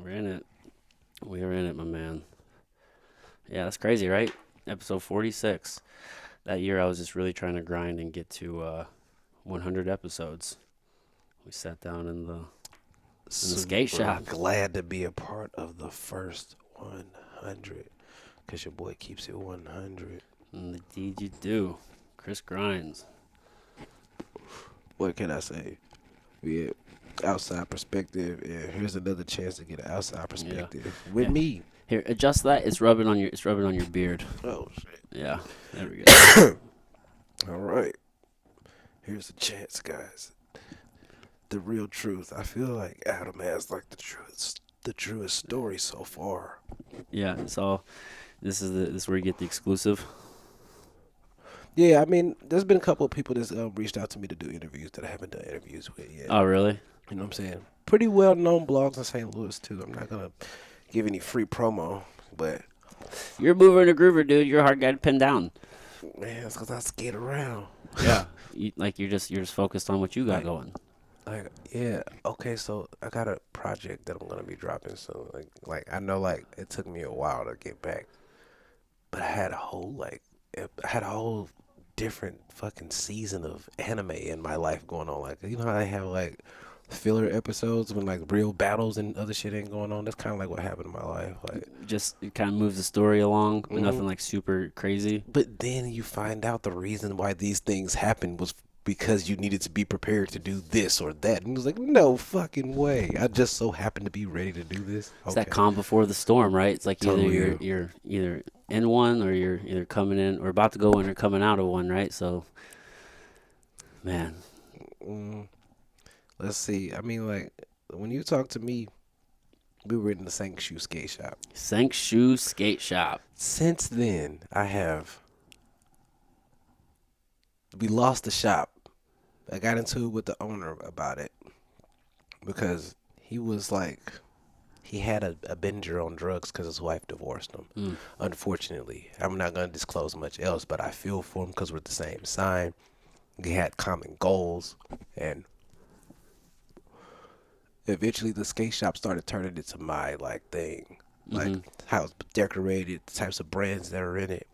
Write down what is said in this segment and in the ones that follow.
We're in it. We are in it, my man. Yeah, that's crazy, right? Episode 46. That year, I was just really trying to grind and get to 100 episodes. We sat down in the skate Super shop. glad to be a part of the first 100. Because your boy keeps it 100. And indeed, you do. Chris Grindz. What can I say? Yeah, outside perspective. Yeah, here's another chance to get an outside perspective with Yeah. me. Here, adjust that. It's rubbing on your beard. Oh, shit. Yeah, there we go. All right. Here's a chance, guys. The real truth. I feel like Adam has like the truest story so far. Yeah, so this is where you get the exclusive. Yeah, I mean, there's been a couple of people that's reached out to me to do interviews that I haven't done interviews with yet. Oh, really? You know what I'm saying? Pretty well known blogs in St. Louis too. I'm not gonna give any free promo, but You're a mover and a groover, dude. You're a hard guy to pin down. man, it's because I skate around. Yeah. You're just focused on what you got Like- going. Like, yeah, okay, so I got a project that I'm gonna be dropping soon. Like I know, like it took me a while to get back, but I had a whole different fucking season of anime in my life going on. Like, you know how they have like filler episodes when like real battles and other shit ain't going on. That's kind of like what happened in my life. Like, Just it kind of moves the story along, but Mhm. nothing like super crazy. but then you find out the reason why these things happened was because you needed to be prepared to do this or that. And it was like, no fucking way. I just so happened to be ready to do this. It's that calm before the storm, right? It's like either Totally. you're either in one or you're either coming in or about to go in or coming out of one, right? So, man, Mm, let's see. I mean, like, when you talk to me, we were in the Sank Shoe Skate Shop. Sank Shoe Skate Shop. Since then, we lost the shop. I got into it with the owner about it because he was like, he had a bender on drugs because his wife divorced him. Mm. Unfortunately, I'm not going to disclose much else, but I feel for him because we're the same sign. We had common goals, and eventually the skate shop started turning into my like thing, like how it's decorated, the types of brands that are in it,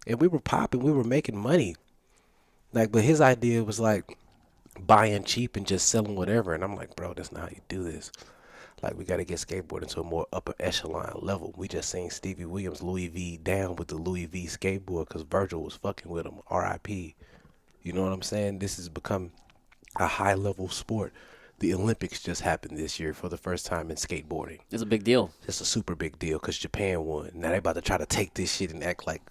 and we were popping, we were making money. Like, but his idea was like buying cheap and just selling whatever, and I'm like, bro, that's not how you do this. Like, we got to get skateboarding to a more upper echelon level. We just seen Stevie Williams Louis V down with the Louis V skateboard because Virgil was fucking with him. R.I.P. You know what I'm saying? This has become a high level sport. The Olympics just happened this year for the first time in skateboarding. It's a big deal. It's a super big deal because Japan won. Now they about to try to take this shit and act like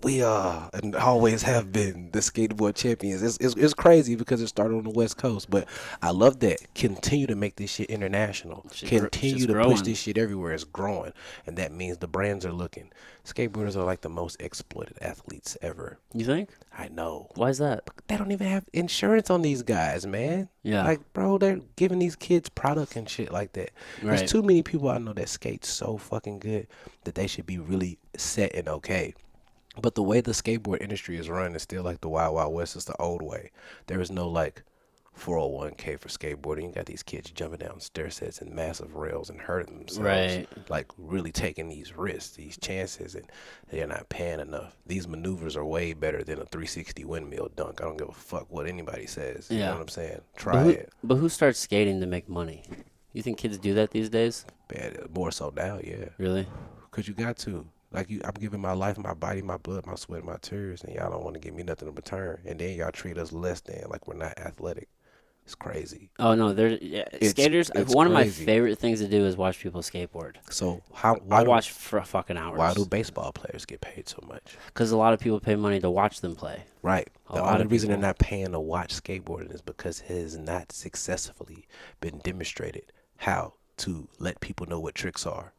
we are and always have been the skateboard champions. It's crazy because it started on the West Coast, but I love that. Continue to make this shit international. Continue to push growing. this shit everywhere. It's growing, and that means the brands are looking. Skateboarders are like the most exploited athletes ever. You think? I know. Why is that? They don't even have insurance on these guys, man. Yeah. Like, bro, they're giving these kids product and shit like that. Right. There's too many people I know that skate so fucking good that they should be really set and okay. But the way the skateboard industry is run is still like the Wild Wild West. It's the old way. There is no like 401k for skateboarding. You got these kids jumping down stair sets and massive rails and hurting themselves. Right. Like really taking these risks, these chances, and they're not paying enough. These maneuvers are way better than a 360 windmill dunk. I don't give a fuck what anybody says. You Yeah. know what I'm saying? But Try who, it. but who starts skating to make money? You think kids do that these days? Bad. More so now, yeah. Really? Because you got to. Like, I'm giving my life, my body, my blood, my sweat, my tears, and y'all don't want to give me nothing in return. And then y'all treat us less than, like we're not athletic. It's crazy. Oh no, skaters. it's One of my crazy. favorite things to do is watch people skateboard. So I watch for fucking hours. why do baseball players get paid so much? Because a lot of people pay money to watch them play. Right. A The lot only of reason people. they're not paying to watch skateboarding is because it has not successfully been demonstrated how to let people know what tricks are.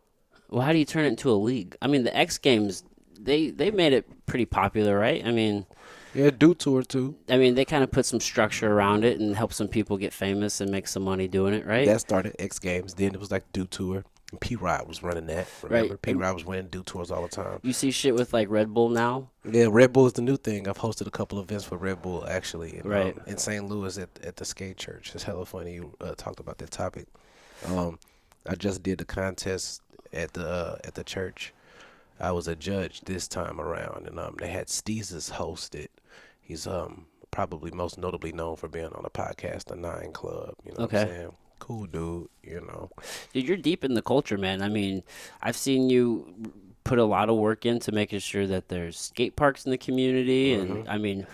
Well, how do you turn it into a league? I mean, the X Games, they made it pretty popular, right? I mean, Yeah, do tour too. they kind of put some structure around it and help some people get famous and make some money doing it, right? That started X Games. Then it was like do tour. And P-Rod was running that. Remember? Right. P-Rod was running do tours all the time. You see shit with like Red Bull now. Yeah, Red Bull is the new thing. I've hosted a couple events for Red Bull actually, Right. In St. Louis at the skate church. It's hella funny you talked about that topic. I just did the contest at the church. I was a judge this time around, and they had Steezus host it. He's probably most notably known for being on a podcast, the Nine Club. You know what I'm Okay. saying? Cool dude. You know. Dude, you're deep in the culture, man. I mean, I've seen you put a lot of work into making sure that there's skate parks in the community. And I mean,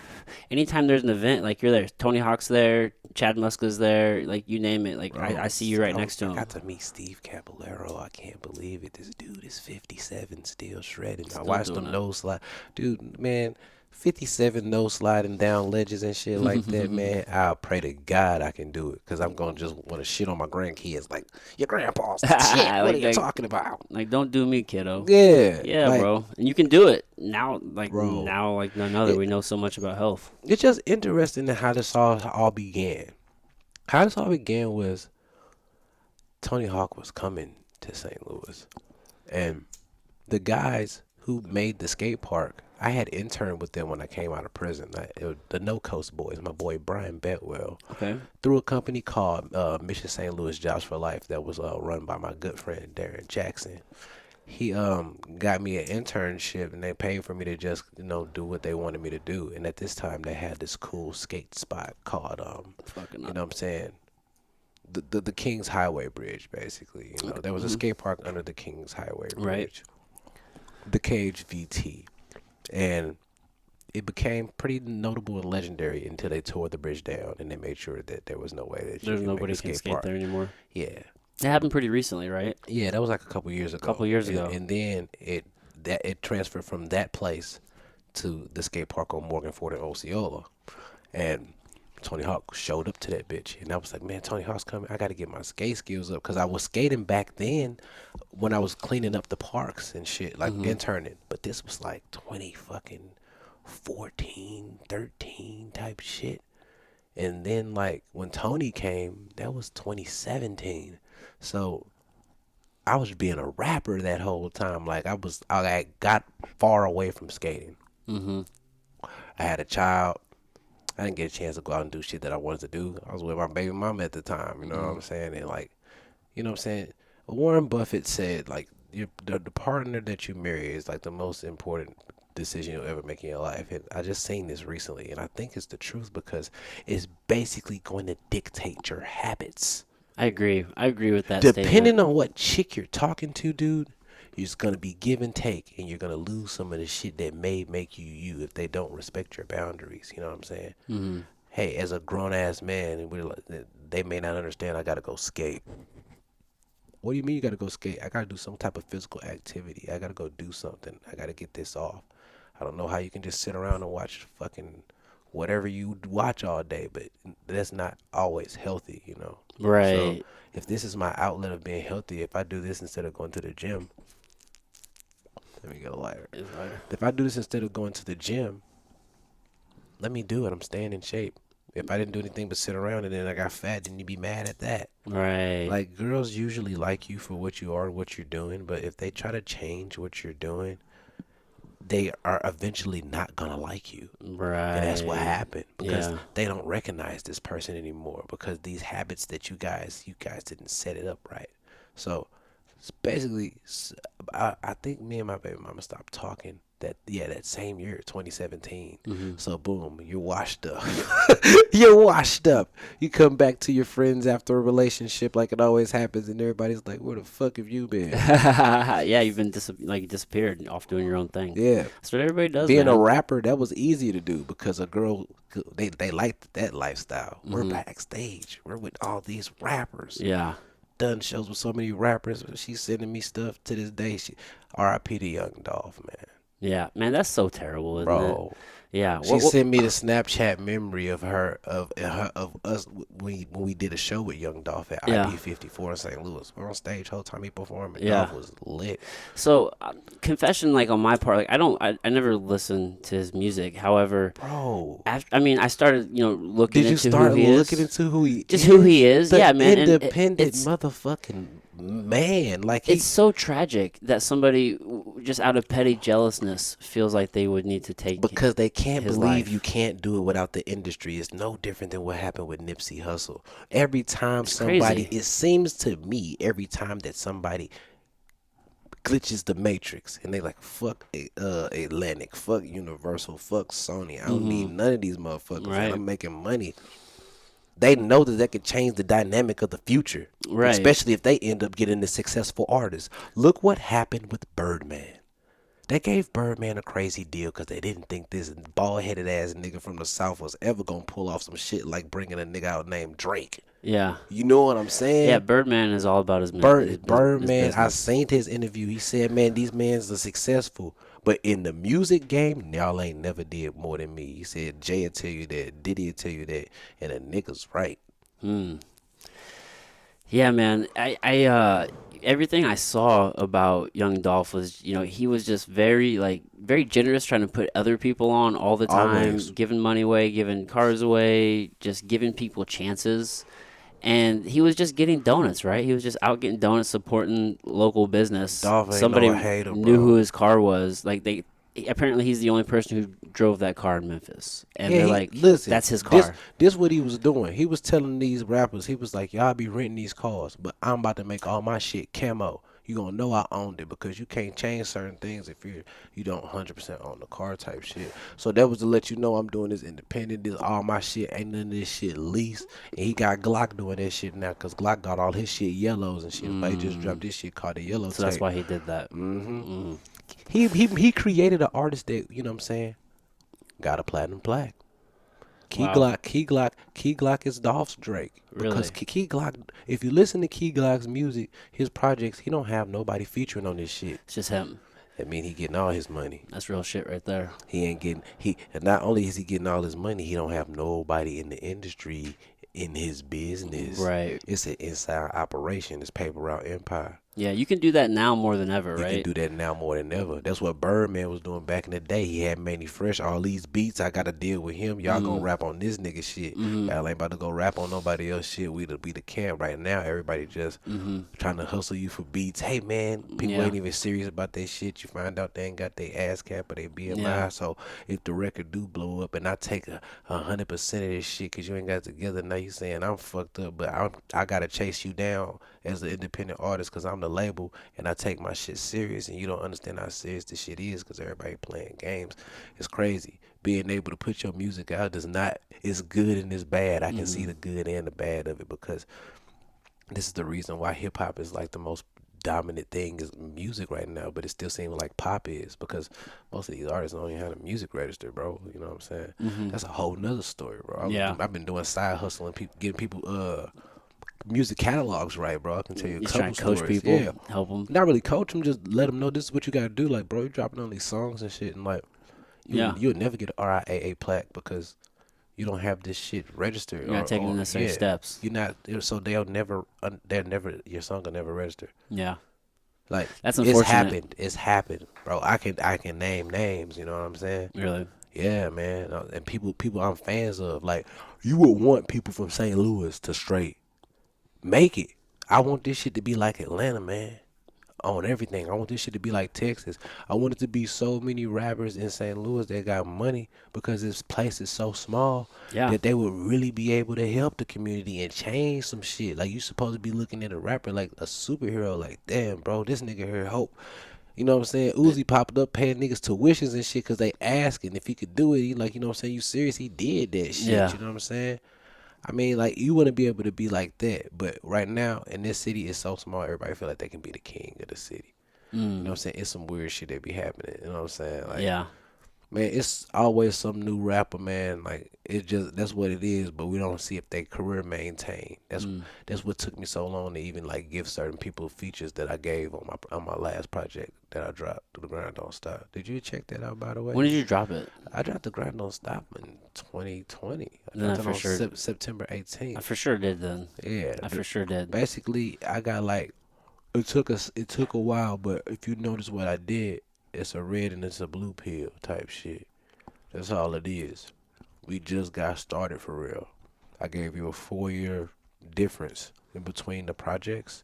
anytime there's an event, like you're there, Tony Hawk's there, Chad Muska's there, like you name it. Like Bro, I see you right next to I him. got to meet Steve Caballero. I can't believe it. This dude is 57, still shredding. I Still watched doing him it. nose slide. Dude, man, 57 nose sliding down ledges and shit like that, man. I pray to God I can do it because I'm going to just want to shit on my grandkids. Like, your grandpa's shit. What are you talking about? Like, don't do me, kiddo. Yeah. Yeah, like, bro. And you can do it now. Bro, Now, like none other. it, We know so much about health. it's just interesting in how this all began. How this all began was Tony Hawk was coming to St. Louis. And the guys who made the skate park, I had interned with them when I came out of prison. It was the No Coast Boys, my boy Brian Betwell, Okay. through a company called Mission St. Louis Jobs for Life that was run by my good friend Darren Jackson. He got me an internship and they paid for me to just do what they wanted me to do. And at this time they had this cool skate spot called Fucking you up. know what I'm saying, the Kings Highway Bridge, basically. There was a skate park under the Kings Highway Bridge, Right. the Cage VT, and it became pretty notable and legendary until they tore the bridge down and they made sure that there was no way that you There's could nobody make a can skate skate park. there anymore. Yeah, It happened pretty recently, right? yeah, that was like a couple years ago. Couple years And- ago. and then it transferred from that place to the skate park on Morgan Ford and Osceola, and Tony Hawk showed up to that bitch, and I was like, man, Tony Hawk's coming. I got to get my skate skills up because I was skating back then when I was cleaning up the parks and shit, like interning. But this was like 20 fucking 14, 13 type shit. And then like when Tony came, that was 2017. So I was being a rapper that whole time. Like I got far away from skating. Mm-hmm. I had a child. I didn't get a chance to go out and do shit that I wanted to do. I was with my baby mama at the time, you know what I'm saying? And like, you know what I'm saying? Warren Buffett said like the partner that you marry is like the most important decision you'll ever make in your life. And I just seen this recently and I think it's the truth because it's basically going to dictate your habits. I agree. I agree with that Depending statement. on what chick you're talking to, dude, it's going to be give and take, and you're going to lose some of the shit that may make you you if they don't respect your boundaries. You know what I'm saying? Mm-hmm. Hey, as a grown-ass man, and we're like, they may not understand I got to go skate. What do you mean you got to go skate? I got to do some type of physical activity. I got to go do something. I got to get this off. I don't know how you can just sit around and watch fucking whatever you watch all day, but that's not always healthy, you know? Right. So if this is my outlet of being healthy, if I do this instead of going to the gym, let me get a lighter. If I do this instead of going to the gym, let me do it. I'm staying in shape. If I didn't do anything but sit around and then I got fat, then you'd be mad at that. Right. Like, girls usually like you for what you are and what you're doing, but if they try to change what you're doing, they are eventually not going to like you. Right. And that's what happened because Yeah. they don't recognize this person anymore because these habits that you guys didn't set it up right. So it's basically, I think me and my baby mama stopped talking that same year, 2017. So boom, you're washed up. You're washed up. You come back to your friends after a relationship like it always happens, and everybody's like, "Where the fuck have you been?" Yeah, you've been disappeared off doing your own thing. Yeah. That's what everybody does. Being man. a rapper, that was easy to do because a girl, they liked that lifestyle. We're backstage. We're with all these rappers. Yeah. Done shows with so many rappers. She's sending me stuff to this day. R.I.P. to Young Dolph, man. Yeah, man, that's so terrible, isn't Bro. it? Yeah. She sent me the Snapchat memory of us when we did a show with Young Dolph at Yeah. IP54 in St. Louis. We're on stage whole time he performing. Yeah. Dolph was lit. So, confession, like on my part, like I never listened to his music. However, Bro. I started, looking Did you into start who he looking is. into who he Just is? who he is, The yeah, man. And independent it's motherfucking man. Like it's so tragic that somebody just out of petty jealousness, feels like they would need to take because they can't his believe you life. can't do it without the industry. It's no different than what happened with Nipsey Hussle. Every time It's somebody, crazy. it seems to me, every time that somebody glitches the matrix and they like fuck Atlantic, fuck Universal, fuck Sony. I don't need Mm-hmm. none of these motherfuckers, and Right. I'm making money. They know that they could change the dynamic of the future, Right. especially if they end up getting a successful artist. Look what happened with Birdman. They gave Birdman a crazy deal because they didn't think this bald headed ass nigga from the South was ever gonna pull off some shit like bringing a nigga out named Drake. Yeah. You know what I'm Yeah. saying? Birdman is all about his Birdman, I business. seen his interview. He said, man, these mans are successful. But in the music game, y'all ain't never did more than me. He said, Jay will tell you that, Diddy will tell you that, and the nigga's right. Hmm. Yeah, man. Everything I saw about Young Dolph was, he was just very generous, trying to put other people on all the time, Always. giving money away, giving cars away, just giving people chances. And he was just getting donuts, right? He was just out getting donuts, supporting local business. Dolph ain't no Somebody hater, knew who bro. his car was. Like apparently he's the only person who drove that car in Memphis, and Yeah, they're he like, listen. "That's his This car." this what he was doing. He was telling these rappers, he was like, y'all be renting these cars, but I'm about to make all my shit camo. You gonna know I owned it because you can't change certain things if you don't 100% own the car type shit. So that was to let you know I'm doing this independent. This all my shit. Ain't none of this shit leased. And he got Glock doing that shit now because Glock got all his shit yellows and shit. But he just dropped Mm, this shit called the yellow so that's tape. why he did that. hmm Mm, He created an artist that you know what I'm saying got a platinum plaque. wow, Key Glock is Dolph's Drake because really? Key Glock. If you listen to Key Glock's music, his projects, he don't have nobody featuring on this shit. It's just him. That mean he getting all his money. That's real shit right there. He ain't getting he. And not only is he getting all his money, he don't have nobody in the industry in his business. Right. It's an inside operation. It's paper route empire. Yeah, you can do that now more than ever, You can right? do that now more than ever. That's what Birdman was doing back in the day. He had Manny Fresh, all these beats. I got to deal with him. Y'all gonna Mm, rap on this nigga shit. mm-hmm. Y'all ain't about to go rap on nobody else shit. We the camp right now. Everybody just Mm-hmm. trying to hustle you for beats. Hey man, people Yeah. ain't even serious about that shit. You find out they ain't got their ass cap or their Yeah. BMI. So if the record do blow up and I take 100% of this shit because you ain't got it together, now you saying I'm fucked up, but I gotta chase you down as an independent artist because I'm the label and I take my shit serious and you don't understand how serious this shit is because everybody playing games. It's crazy. Being able to put your music out does not, it's good and it's bad. I can see Mm-hmm. the good and the bad of it because this is the reason why hip hop is like the most dominant thing is music right now, but it still seems like pop is because most of these artists don't even have a music register, bro. You know what I'm saying? Mm-hmm. That's a whole nother story, bro. Yeah. I've been doing side hustling, people getting people music catalogs right, bro. I can tell you a He's couple trying to coach stories. people, Yeah, help them. not really coach them, just let them know this is what you gotta do. Like, bro, you dropping on these songs and shit, and like, Yeah. you'll never get an RIAA plaque because you don't have this shit registered, You're not taking the or necessary yeah, steps. you're not. So they'll never, your song will never register. Yeah. Like, That's it's unfortunate. happened. It's happened, bro. I can name names. You know what I'm saying? Really. Yeah, man. And people I'm fans of. Like, you would want people from St. Louis to straight make it. I want this shit to be like Atlanta, man. On everything. I want this shit to be like Texas. I want it to be so many rappers in St. Louis that got money because this place is so small Yeah. that they would really be able to help the community and change some shit. Like, you supposed to be looking at a rapper like a superhero. Like, damn, bro, this nigga here hope. You know what I'm saying? Uzi popped up paying niggas tuitions and shit because they asking if he could do it. He like, you know what I'm saying? You serious? He did that shit. Yeah. You know what I'm saying? I mean, like, you wouldn't be able to be like that. But right now, in this city, it's so small, everybody feel like they can be the king of the city. You know what Mm. I'm saying? It's some weird shit that be happening. You know what I'm saying? Like, Yeah. man, it's always some new rapper, man. Like, it just, that's what it is. But we don't see if they career maintain. Mm. That's what took me so long to even like give certain people features that I gave on my last project that I dropped. The Grind Don't Stop. Did you check that out, by the way? When did you drop it? I dropped the Grind Don't Stop in 2020. I Then I dropped it for on sure, September I 18th. for sure did. Then Yeah, I for sure did. basically I got like, it took a while, but if you notice what I did, it's a red and it's a blue pill type shit. That's all it is. We just got started for real. I gave you a 4-year difference in between the projects,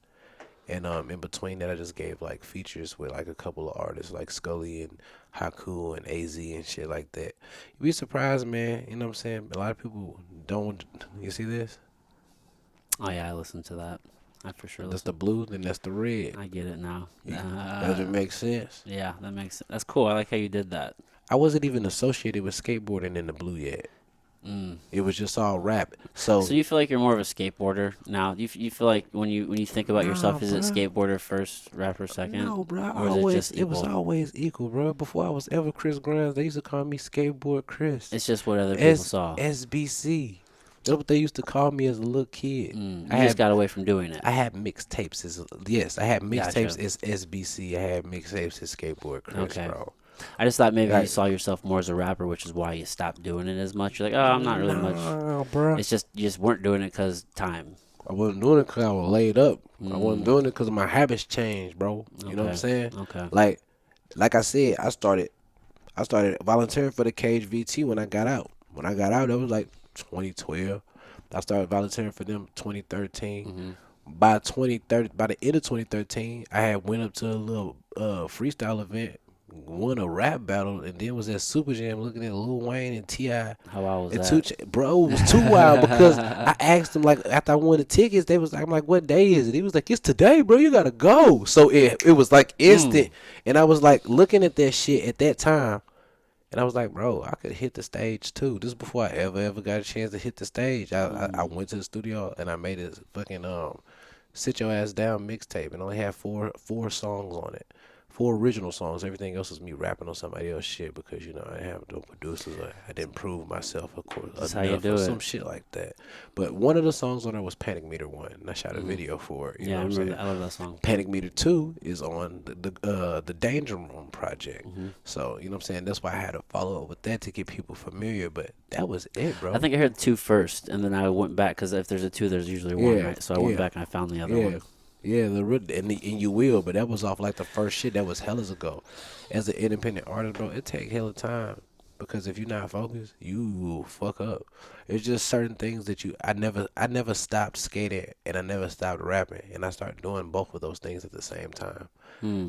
And in between that, I just gave like features with like a couple of artists like Scully and Haku and AZ and shit like that. You'd be surprised, man. You know what I'm saying? A lot of people don't. You see this? Oh yeah, I listened to that. I for sure That's the listened. blue, then that's the red. I get it now. Does it make sense? Yeah, that makes sense. That's cool. I like how you did that. I wasn't even associated with skateboarding in the blue yet. Mm. It was just all rap. So So you feel like you're more of a skateboarder now? You feel like when you think about yourself, is it bruh. skateboarder first, rapper second, No, bro. or is it just It was equal? always equal, bro. Before I was ever Chris Grindz, they used to call me Skateboard Chris. It's just what other people saw. SBC. That's what they used to call me as a little kid. You I just had got away from doing it. I had mixtapes as I had mixtapes Gotcha. as SBC. I had mixtapes as Skateboard Chris, Okay. bro. I just thought maybe you Like, saw yourself more as a rapper, which is why you stopped doing it as much. You're like, oh, I'm not really much. nah, bro. It's just you just weren't doing it because time. I wasn't doing it because I was laid up. I wasn't Mm. doing it because my habits changed, bro. You know what I'm Okay. saying? Okay. Like I said, I started volunteering for the Cage VT when I got out. When I got out, that was like 2012. I started volunteering for them 2013. Mm-hmm. By the end of 2013, I had went up to a little freestyle event, won a rap battle, and then was at Super Jam looking at Lil Wayne and T.I. How wild was and that? Bro, it was too wild because I asked him, like, after I won the tickets, I'm like, what day is it? He was like, it's today, bro, you gotta go. So it was like instant. And I was like looking at that shit at that time, and I was like, bro, I could hit the stage too. This is before I ever got a chance to hit the stage. I went to the studio and I made a fucking Sit Your Ass Down mixtape, and only had four songs on it. 4 original songs. Everything else was me rapping on somebody else's shit because, you know, I have no producers. I didn't prove myself, of course, That's enough how you do or it. some shit like that. But one of the songs on there was Panic Meter 1, and I shot a video for it. You Yeah, know I what I'm remember. saying? I love that song. Panic Meter 2 is on the Danger Room project. Mm-hmm. So, you know what I'm saying? That's why I had to follow up with that to get people familiar. But that was it, bro. I think I heard 2 first, and then I went back because if there's a 2, there's usually 1, Yeah, right? So I went yeah. back and I found the other Yeah. one. Yeah, and you will, but that was off like the first shit. That was hellas ago. As an independent artist, bro, it take hella time because if you're not focused, you will fuck up. It's just certain things that I never stopped skating and I never stopped rapping, and I started doing both of those things at the same time.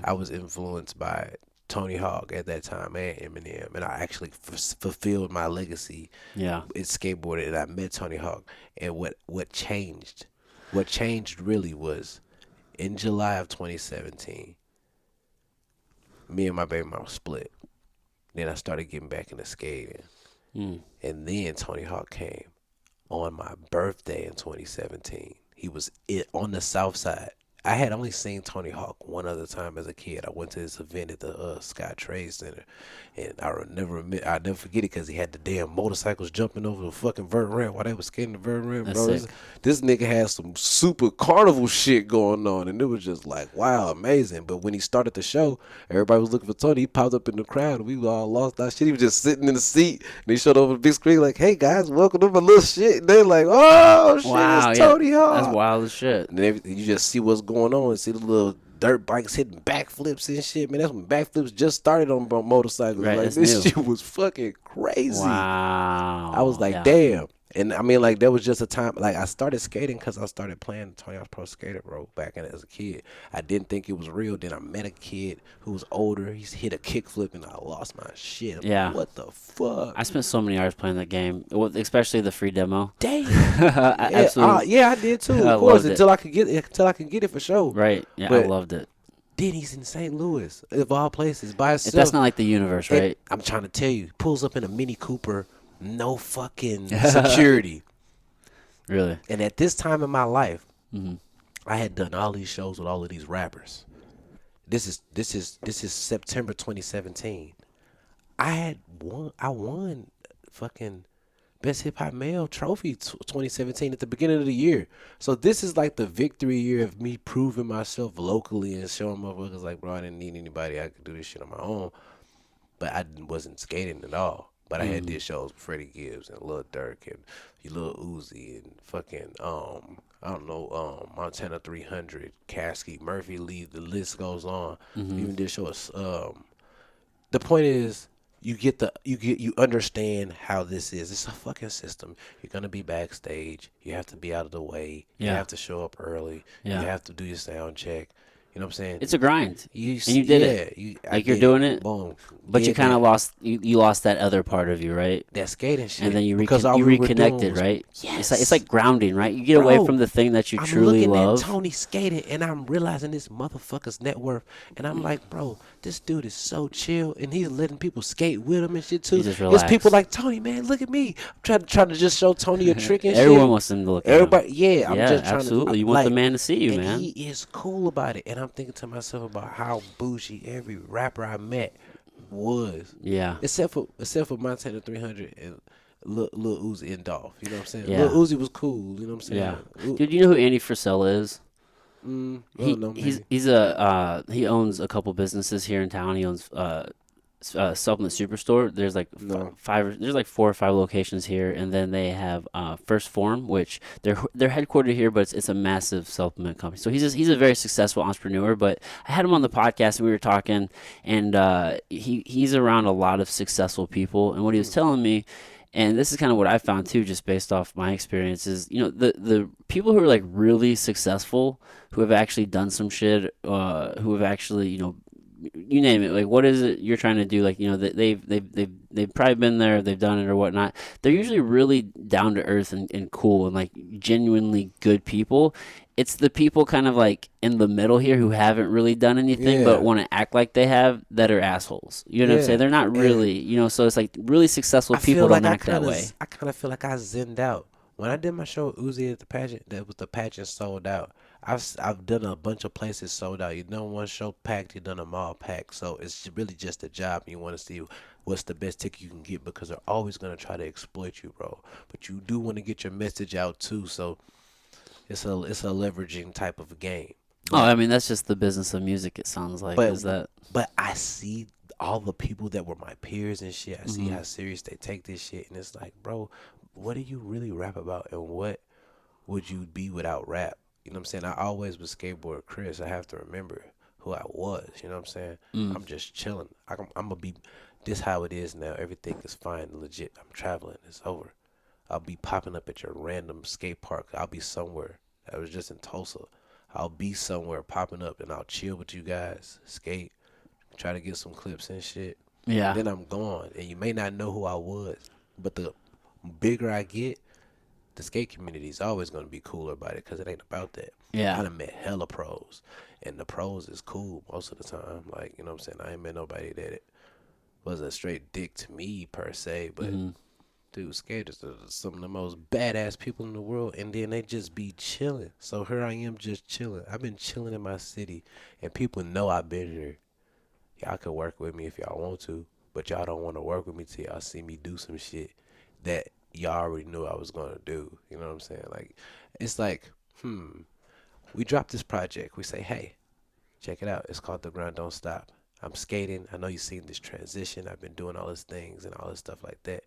I was influenced by Tony Hawk at that time and Eminem, and I actually fulfilled my legacy. Yeah. It skateboarded, and I met Tony Hawk, and what changed? What changed really was, in July of 2017, me and my baby mama split. Then I started getting back into skating. And then Tony Hawk came on my birthday in 2017. He was on the south side. I had only seen Tony Hawk one other time as a kid. I went to this event at the Sky Trade Center, and I'll never forget it because he had the damn motorcycles jumping over the fucking vert ramp while they was skating the vert ramp. That's Bro, sick. this nigga had some super carnival shit going on, and it was just like, wow, amazing. But when he started the show, everybody was looking for Tony. He popped up in the crowd, and we all lost our shit. He was just sitting in the seat, and he showed over the big screen like, hey guys, welcome to my little shit. And they like, oh shit, Wow, it's yeah. Tony Hawk. That's wild as shit. And then you just see what's going on and see the little dirt bikes hitting backflips and shit. Man, that's when backflips just started on motorcycles. Right, like, that's this new. shit was fucking crazy. Wow. I was like, Yeah. damn. And I mean, like, there was just a time, like, I started skating because I started playing Tony Hawk's Pro Skater, bro, back in as a kid. I didn't think it was real. Then I met a kid who was older. He hit a kickflip, and I lost my shit. I'm Yeah. like, what the fuck? I spent so many hours playing that game, especially the free demo. Damn. Absolutely. Yeah, I did too. I Of course, loved it. until I could get it for sure. Right. Yeah, But I loved it. then he's in St. Louis, of all places, by If himself. that's not like the universe, And right? I'm trying to tell you, pulls up in a Mini Cooper, no fucking security. Really. And at this time in my life, Mm-hmm. I had done all these shows with all of these rappers. This is September 2017. I won fucking Best Hip Hop Male Trophy 2017 at the beginning of the year. So this is like the victory year of me proving myself locally and showing motherfuckers like, bro, I didn't need anybody. I could do this shit on my own. But I wasn't skating at all. But I had did shows with Freddie Gibbs and Lil Durk and Lil Uzi and fucking I don't know, Montana 300, Caskey, Murphy Lee, the list goes on. Even did shows. The point is, you understand how this is. It's a fucking system. You're gonna be backstage. You have to be out of the way. You Yeah. have to show up early. You Yeah. have to do your sound check. You know what I'm saying? It's a grind, You and you did it. yeah, I Like you're did it. doing it, Boom, but you did kind of that. lost you lost that other part of you, right? That skating And shit then because all you we were doing reconnected, was right? It's yes, like grounding, right? You get away bro. from the thing that you I'm truly looking at love. Tony skating and I'm realizing this motherfucker's net worth. And I'm like, bro, this dude is so chill and he's letting people skate with him and shit You too. just It's people relax. like, Tony, man, look at me. I'm trying to just show Tony a trick and Everyone shit. wants them to look at him. Everybody, yeah, I'm Yeah, just trying to, absolutely. You want the like, man to see you, and he man. is cool about it. And I'm thinking to myself about how bougie every rapper I met was. Yeah, Except for Montana 300 and Lil Uzi and Dolph. You know what I'm saying? Lil yeah, Uzi was cool. You know what I'm yeah. saying? Dude, you know who Andy Frisella is? I don't know, maybe. He owns a couple businesses here in town. He owns supplement superstore. There's like No. there's like 4 or 5 locations here, and then they have First Form, which they're headquartered here, but it's a massive supplement company. So he's a very successful entrepreneur. But I had him on the podcast and we were talking, and he's around a lot of successful people, and what he was telling me. And this is kind of what I found too, just based off my experiences. You know, the people who are like really successful, who have actually done some shit, who have actually, you name it, like what is it you're trying to do, like, they've probably been there, they've done it or whatnot. They're usually really down to earth and cool and like genuinely good people. It's the people kind of like in the middle here who haven't really done anything but Yeah. want to act like they have, that are assholes. You know what I'm saying? Yeah. They're not And really, so it's like really successful I feel people don't like act that way. I kind of feel like I zinned out when I did my show with Uzi at the pageant. That was the pageant sold out. I've done a bunch of places sold out. You done one show packed, you done them all packed. So it's really just a job. You want to see what's the best ticket you can get because they're always gonna try to exploit you, bro. But you do want to get your message out too. So it's a leveraging type of game. Oh, But I mean, that's just the business of music, it sounds like, but is that. but I see all the people that were my peers and shit. I see Hmm. how serious they take this shit, and it's like, bro, what do you really rap about, and what would you be without rap? You know what I'm saying? I always was skateboard Chris. I have to remember who I was. You know what I'm saying? Mm. I'm just chilling. I'm gonna be this how it is now. Everything is fine, and legit. I'm traveling. It's over. I'll be popping up at your random skate park. I'll be somewhere. I was just in Tulsa. I'll be somewhere popping up, and I'll chill with you guys, skate, try to get some clips and shit. Yeah. Then I'm gone, and you may not know who I was, but the bigger I get, the skate community is always gonna be cooler about it because it ain't about that. I Yeah. done met hella pros, and the pros is cool most of the time. Like, you know what I'm saying? I ain't met nobody that it was a straight dick to me per se, but Hmm. dude, skaters are some of the most badass people in the world, and then they just be chilling. So here I am just chilling. I've been chilling in my city, and people know I've been here. Y'all can work with me if y'all want to, but y'all don't want to work with me till y'all see me do some shit that y'all already knew I was gonna do. You know what I'm saying? Like, it's like, we drop this project. We say, hey, check it out. It's called The Grind Don't Stop. I'm skating. I know you've seen this transition. I've been doing all these things and all this stuff like that.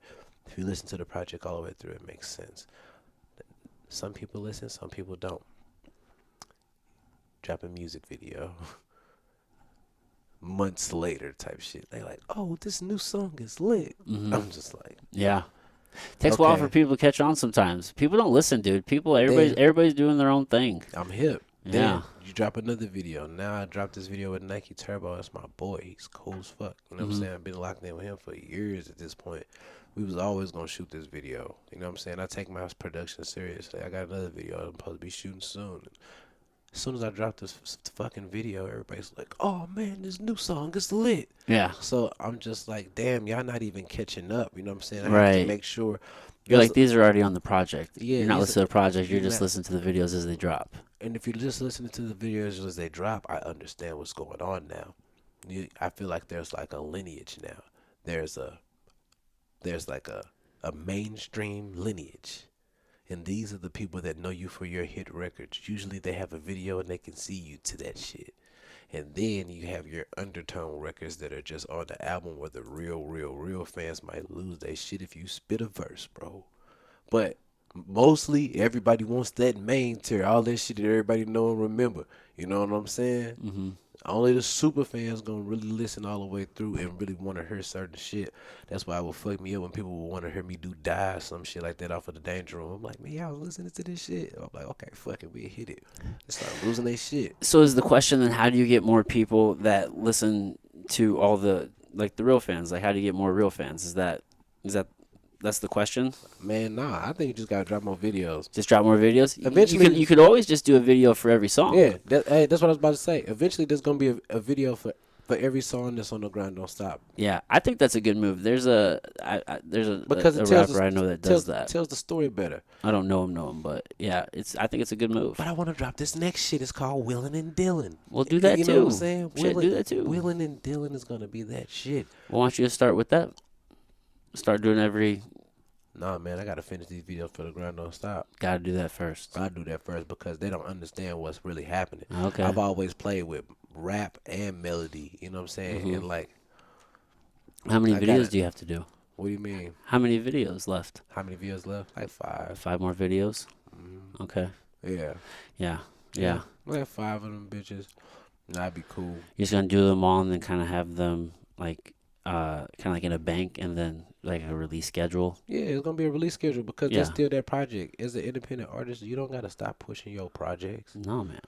If you listen to the project all the way through, it makes sense. Some people listen, some people don't. Drop a music video. Months later type shit. They like, oh, this new song is lit. Hmm. I'm just like, Yeah. Takes a while for okay, people to catch on sometimes. People don't listen, dude. then Everybody's doing their own thing. I'm hip. Yeah. Then you drop another video. Now I dropped this video with Nike Turbo. That's my boy. He's cool as fuck. You know what I'm Hmm. saying? I've been locked in with him for years at this point. We was always gonna shoot this video. You know what I'm saying? I take my production seriously. I got another video I'm supposed to be shooting soon. As soon as I drop this fucking video, everybody's like, "Oh man, this new song is lit." Yeah. So I'm just like, "Damn, y'all not even catching up." You know what I'm saying? I have to Right. make sure. You're There's, like, these are already on the project. yeah, You're not these, listening to the project. You're you're just not. listening to the videos as they drop. And if you're just listening to the videos as they drop, I understand what's going on now. I feel like there's like a lineage now. There's a there's like a mainstream lineage. And these are the people that know you for your hit records. Usually they have a video and they can see you to that shit. And then you have your undertone records that are just on the album where the real fans might lose their shit if you spit a verse, bro. But mostly everybody wants that main tier, all that shit that everybody know and remember. You know what I'm saying? Hmm. Only the super fans gonna really listen all the way through and really want to hear certain shit. That's why it would fuck me up when people would want to hear me do die or some shit like that off of the Danger Room. I'm like, man, y'all was listening to this shit. I'm like, okay, fuck it, we hit it. They start losing their shit. So is the question then, how do you get more people that listen to all the, like, the real fans? Like, how do you get more real fans? Is that that's the question? Man, nah, I think you just gotta drop more videos. Just drop more videos? Eventually, You could always just do a video for every song. yeah, hey, that's what I was about to say. Eventually, there's gonna be a video for every song that's on the Grind Don't Stop. Yeah, I think that's a good move. There's a Because it rapper I know that does that. tells the story better. I don't know him, but yeah, I think it's a good move. But I want to drop this next shit. It's called Willin' and Dylan. We'll do that you too. You know what I'm saying? Shit, do that too. Willin' and Dylan is gonna be that shit. Well, why don't you just start with that? Start doing every. Nah, man, I gotta finish these videos for the Grind Don't Stop. Gotta do that first. I do that first because they don't understand what's really happening. Okay. I've always played with rap and melody. You know what I'm saying? Mhm. And like, how many videos do you have to do? What do you mean? How many videos left? How many videos left? Like 5. 5 more videos. Mm-hmm. Okay. Yeah. Yeah. Like 5 of them bitches. That'd be cool. You're just gonna do them all and then kind of have them like, kind of like in a bank and then like a release schedule. Yeah, it's gonna be a release schedule because Yeah. that's still that project. As an independent artist, you don't gotta stop pushing your projects. No, man.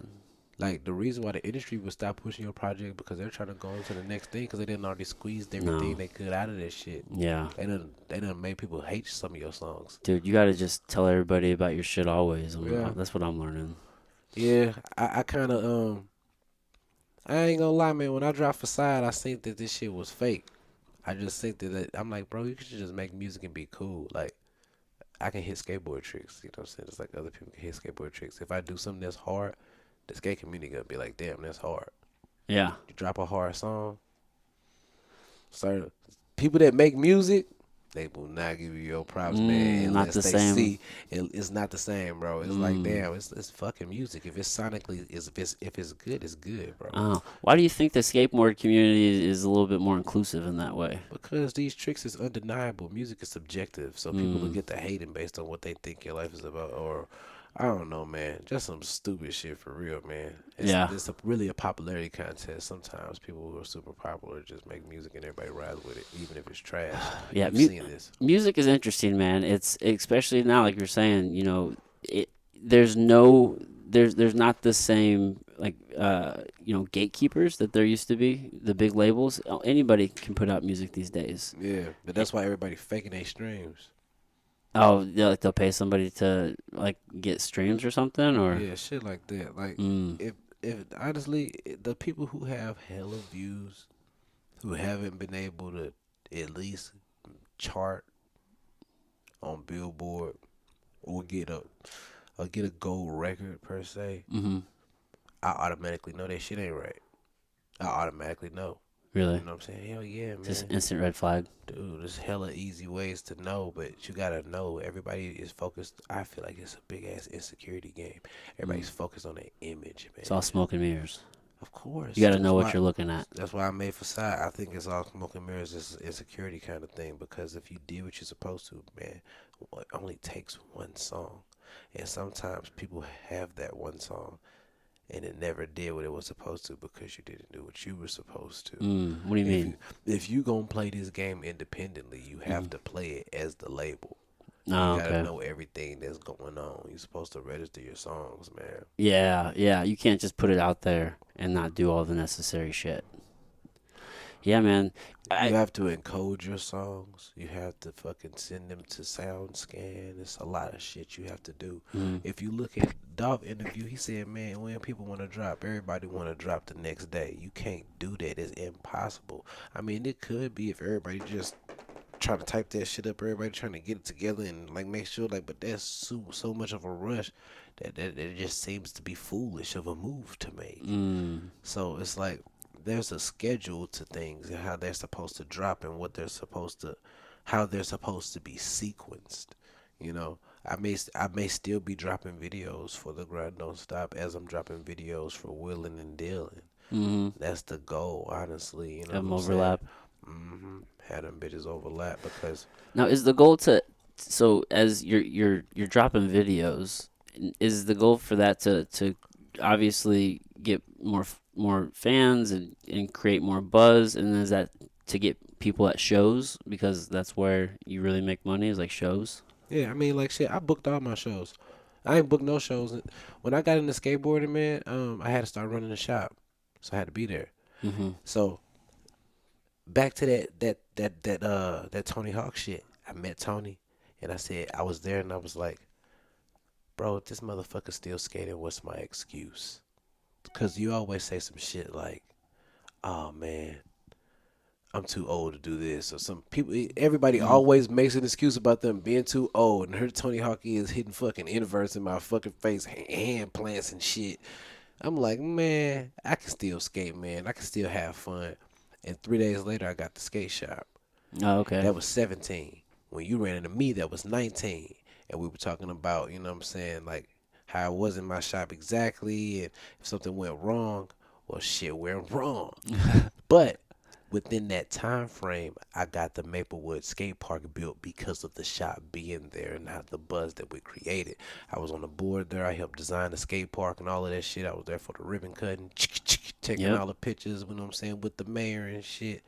Like the reason why the industry would stop pushing your project because they're trying to go into the next thing because they didn't already squeezed everything No. they could out of that shit. Yeah. They done made people hate some of your songs. Dude, you gotta just tell everybody about your shit always. Yeah. That's what I'm learning. Yeah, I kind of I ain't gonna lie, man. When I dropped Facade, I think that this shit was fake. I just think that I'm like, bro, you should just make music and be cool. Like, I can hit skateboard tricks. You know what I'm saying? Just like other people can hit skateboard tricks. If I do something that's hard, the skate community gonna be like, damn, that's hard. Yeah. You drop a hard song, so people that make music, they will not give you your props, man. Not Unless the they same. see it's not the same, bro. It's like, damn, it's fucking music. If it's sonically, if it's good, it's good, bro. Oh, why do you think the skateboard community is a little bit more inclusive in that way? Because these tricks is undeniable. Music is subjective, so people will get to hating based on what they think your life is about, or I don't know, man. Just some stupid shit for real, man. It's really a popularity contest. Sometimes people who are super popular just make music and everybody rides with it, even if it's trash. Yeah, You've seen this. Music is interesting, man. It's especially now, like you're saying, you know, there's not the same like gatekeepers that there used to be. The big labels, anybody can put out music these days. Yeah, but that's why everybody faking their streams. Oh, yeah, like they'll pay somebody to like get streams or something, or Yeah, shit like that. Like if honestly, the people who have hella views, who haven't been able to at least chart on Billboard or get a gold record per se, I automatically know that shit ain't right. I automatically know. really, You know what I'm saying? Hell yeah, man. just instant red flag. Dude, there's hella easy ways to know, but you gotta know. Everybody is focused. I feel like it's a big ass insecurity game. Everybody's focused on their image, man. It's all smoke and mirrors. Of course. You got to That's know what why- you're looking at. That's why I made Facade. I think it's all smoke and mirrors. It's an insecurity kind of thing because if you did what you're supposed to, man, it only takes one song. And sometimes people have that one song and it never did what it was supposed to because you didn't do what you were supposed to. What do you mean? If you gonna play this game independently, you have to play it as the label. Oh, You gotta okay. know everything that's going on. You're supposed to register your songs, man. Yeah. You can't just put it out there and not do all the necessary shit. Yeah, man. You have to encode your songs. You have to fucking send them to SoundScan. It's a lot of shit you have to do. If you look at Dolph interview, he said, man, when people want to drop, everybody want to drop the next day. You can't do that. It's impossible. I mean, it could be if everybody just trying to type that shit up, everybody trying to get it together and like make sure, like, but that's so much of a rush that it just seems to be foolish of a move to make. So it's like there's a schedule to things and how they're supposed to drop and how they're supposed to be sequenced. You know, I may still be dropping videos for the Grind Don't Stop as I'm dropping videos for Willin' and Dylan. That's the goal, honestly. You know, Have them what I'm saying? overlap. Have them bitches overlap because Now, is the goal so as you're dropping videos, is the goal for that to obviously get more fans and create more buzz, and is that to get people at shows because that's where you really make money is like shows. Yeah, I mean, like shit. I booked all my shows. I ain't booked no shows. When I got into skateboarding, man, I had to start running the shop, so I had to be there. Mm-hmm. So back to that Tony Hawk shit. I met Tony, and I said I was there, and I was like, bro, if this motherfucker still skating, what's my excuse? Because you always say some shit like, oh man, I'm too old to do this, or some people. Everybody Mm. always makes an excuse about them being too old, and her Tony Hawk is hitting fucking inverts in my fucking face, hand plants and shit. I'm like, man, I can still skate, man. I can still have fun. And 3 days later, I got the skate shop. Oh, okay. That was 17. When you ran into me, that was 19. And we were talking about, you know what I'm saying, like how it was in my shop exactly, and if something went wrong, well, shit went wrong. But within that time frame, I got the Maplewood skate park built because of the shop being there and not the buzz that we created. I was on the board there. I helped design the skate park and all of that shit. I was there for the ribbon cutting, taking Yep. all the pictures, you know what I'm saying, with the mayor and shit.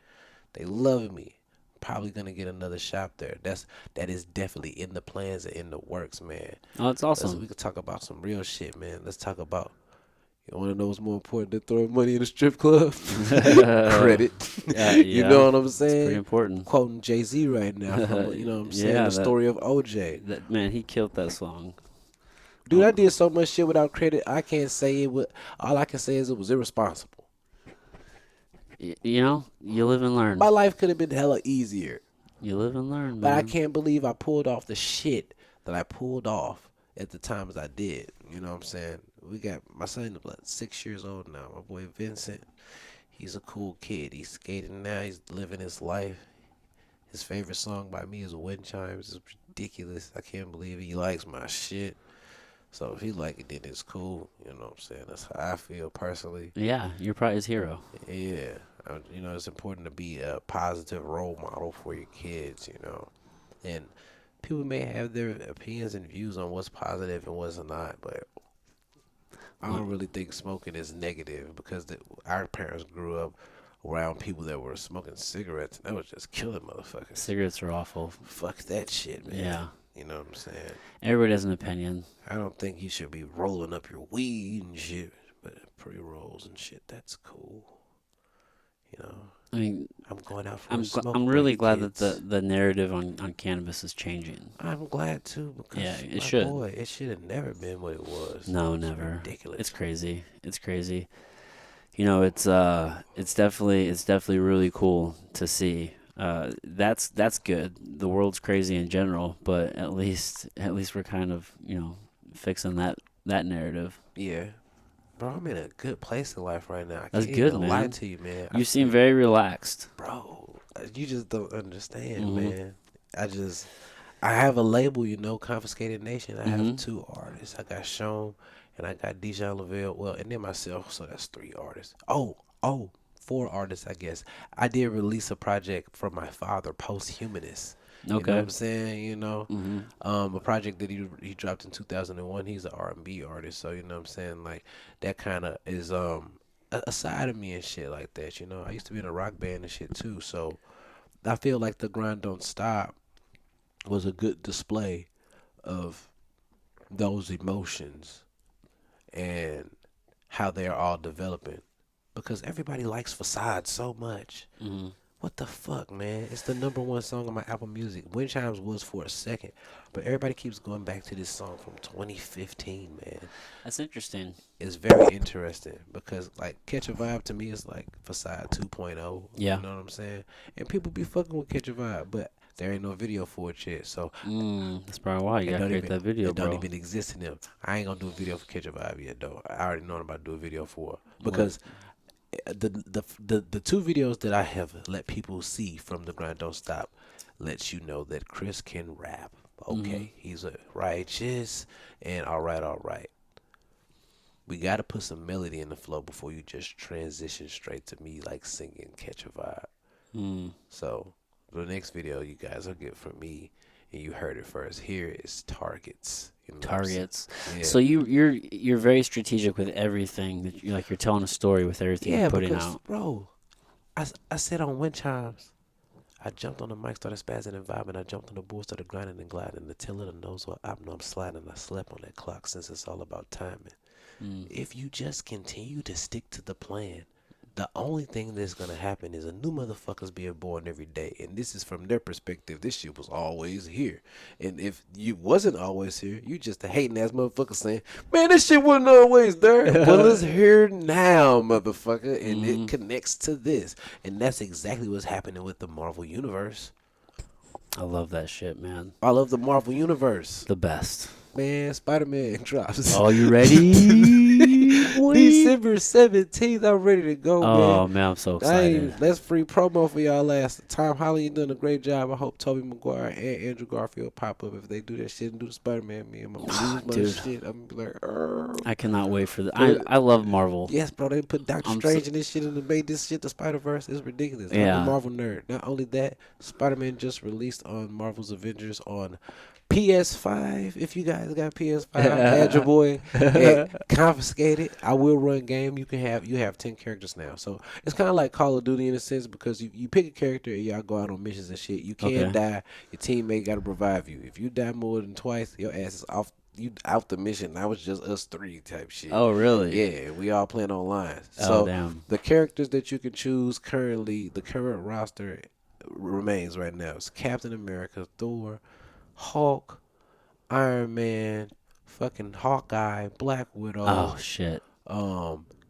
They love me. Probably gonna get another shop there. That is definitely in the plans and in the works, man. Oh, it's awesome. We could talk about some real shit, man. Let's talk about. You want to know what's more important than throwing money in a strip club? Credit. Yeah, You yeah. know what I'm It's pretty saying? important. Quoting Jay-Z right now from, you know what I'm saying, Yeah, the story of OJ. that man, he killed that song. Dude, I did so much shit without credit. I can't say it was. All I can say is it was irresponsible. You know, you live and learn. My life could have been hella easier. You live and learn, But I man. can't believe I pulled off the shit that I pulled off at the times I did. You know what I'm saying? We got my son, 6 years old now. My boy Vincent, he's a cool kid. He's skating now. He's living his life. His favorite song by me is Wind Chimes. It's ridiculous. I can't believe he likes my shit. So if he like it, then it's cool. You know what I'm saying? That's how I feel personally. Yeah, you're probably his hero. Yeah. You know, it's important to be a positive role model for your kids, you know. And people may have their opinions and views on what's positive and what's not, but I don't really think smoking is negative because our parents grew up around people that were smoking cigarettes and that was just killing motherfuckers. Cigarettes are awful. Fuck that shit, man. Yeah. You know what I'm saying? Everybody has an opinion. I don't think you should be rolling up your weed and shit, but pre-rolls and shit, that's cool. You know, I mean, I'm going out for a smoke I'm really break, glad kids. that the narrative on cannabis is changing. I'm glad too because Yeah, it my should. boy, it should have never been what it was. No, It's never. ridiculous. It's crazy. It's crazy. You know, it's definitely really cool to see. That's good. The world's crazy in general, but at least we're kind of, you know, fixing that narrative. Yeah, bro, I'm in a good place in life right now. I That's can't good, even lie man. to you, man. You seem very relaxed. Bro, you just don't understand, Mhm. man. I have a label, you know, Confiscated Nation. I have Mhm. 2 artists. I got Sean and I got Dijon Lavelle. Well, and then myself, so that's 3 artists. Oh, 4 artists, I guess. I did release a project from my father, Posthumanist. You know what Okay. I'm saying? You know, Mhm. a project that he dropped in 2001. He's an R&B artist, so you know what I'm saying. Like that kind of is a side of me and shit like that. You know, I used to be in a rock band and shit too, so I feel like the grind don't stop was a good display of those emotions and how they're all developing because everybody likes Facade so much. Mhm. What the fuck, man? It's the #1 song on my Apple Music. Wind Chimes was for a second, but everybody keeps going back to this song from 2015, man. That's interesting. It's very interesting because, like, Catch a Vibe to me is like Facade 2.0. Yeah. You know what I'm saying? And people be fucking with Catch a Vibe, but there ain't no video for it yet. So That's probably why you it gotta don't create even that video, it don't bro. even exist in them. I ain't gonna do a video for Catch a Vibe yet, though. I already know I'm about to do a video for it What? because the 2 videos that I have let people see from The Grind Don't Stop lets you know that Chris can rap. Okay, he's a righteous and all right. We gotta put some melody in the flow before you just transition straight to me like singing Catch a Vibe. Mm. So the next video you guys will get from me and you heard it first. Here is targets. You know what I'm saying? Targets. Yeah. So you're very strategic with everything that you like. You're telling a story with everything Yeah, you're putting because out. bro, I said on wind chimes. I jumped on the mic, started spazzing and vibing. I jumped on the board, started grinding and gliding. The till of the nose while I'm sliding. I slept on that clock since it's all about timing. Mm. If you just continue to stick to the plan, the only thing that's gonna happen is a new motherfuckers being born every day. And this is from their perspective. This shit was always here. And if you wasn't always here, you just a hating ass motherfucker saying, man, this shit wasn't always there. Well, it's here now, motherfucker. And it connects to this. And that's exactly what's happening with the Marvel Universe. I love that shit, man. I love the Marvel Universe. The best. Man, Spider-Man drops. Oh, you ready? Boy? December 17th, I'm ready to go, man. Oh man, I'm so excited. That's free promo for y'all last time. Holly, you done a great job. I hope Tobey Maguire and Andrew Garfield pop up. If they do that shit and do the Spider-Man, me, I'm gonna lose my Dude. shit. I'm gonna be like, "Arr." I cannot wait for that. I love Marvel. Yes, bro, they put Doctor I'm Strange so- in this shit and they made this shit the Spider-Verse. It's ridiculous. I'm Yeah. a Marvel nerd. Not only that, Spider-Man just released on Marvel's Avengers on PS5. If you guys got PS5, add your boy and confiscate it. I will run game. You have 10 characters now. So it's kind of like Call of Duty in a sense because you pick a character and y'all go out on missions and shit. You can't die. Your teammate got to revive you. If you die more than twice, your ass is off. You out the mission. Now it's just us three type shit. Oh really? Yeah, we all playing online. Oh So damn. the characters that you can choose currently, the current roster remains right now. It's Captain America, Thor, Hulk, Iron Man, fucking Hawkeye, Black Widow. Oh shit.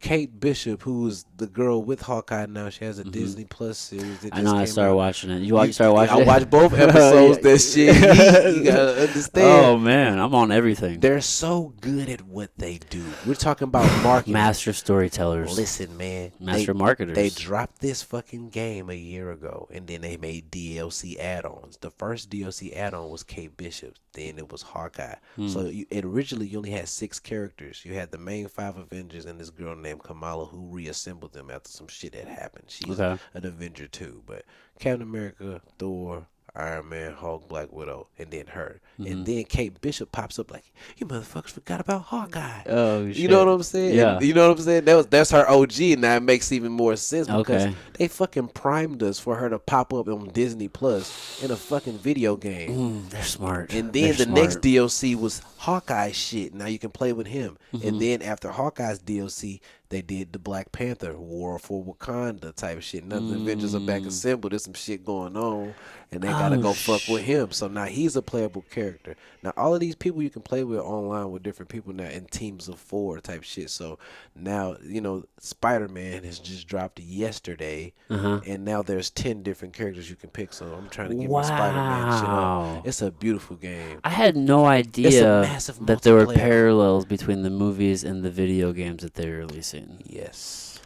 Kate Bishop, who's the girl with Hawkeye now. She has a Disney Plus series. That I just know. I came started out. watching it. You started watching I it? watched both episodes. That shit. You gotta understand. Oh man, I'm on everything. They're so good at what they do. We're talking about marketing. Master storytellers. Listen, man. Master marketers. They dropped this fucking game a year ago, and then they made DLC add-ons. The first DLC add-on was Kate Bishop. Then it was Hawkeye. So originally you only had 6 characters. You had the main 5 Avengers and this girl named Kamala who reassembled them after some shit had happened. She's an Avenger too. But Captain America, Thor, Iron Man, Hulk, Black Widow, and then her. And then Kate Bishop pops up like, you motherfuckers forgot about Hawkeye. Oh shit. You know what I'm saying? Yeah. And you know what I'm saying? That's her OG, and now it makes even more sense because they fucking primed us for her to pop up on Disney Plus in a fucking video game. They're smart. And then They're next smart. DLC was Hawkeye shit. Now you can play with him. And then after Hawkeye's DLC, they did the Black Panther War for Wakanda type shit. Now the Avengers are back assembled. There's some shit going on, and they gotta go fuck with him. So now he's a playable character. Now all of these people you can play with online with different people now in teams of 4 type shit. So now Spider-Man has just dropped yesterday, and now there's 10 different characters you can pick. So I'm trying to get my Spider-Man shit up. It's a beautiful game. I had no It's a idea massive that there were multiplayer. parallels between the movies and the video games that they're releasing. Yes.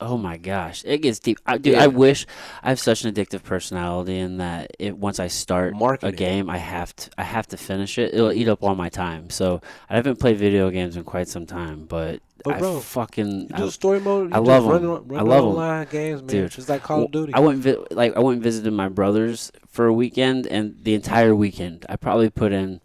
Oh my gosh, it gets deep. Dude, Yeah. I wish I have such an addictive personality in that once I start Marketing. a game, I have to finish it. It'll eat up all my time. So I haven't played video games in quite some time, but bro, fucking You do story mode. I You love just 'em. run I love 'em. online games, man. Dude. Just like Call of Duty. I went and visited my brothers for a weekend, and the entire weekend I probably put in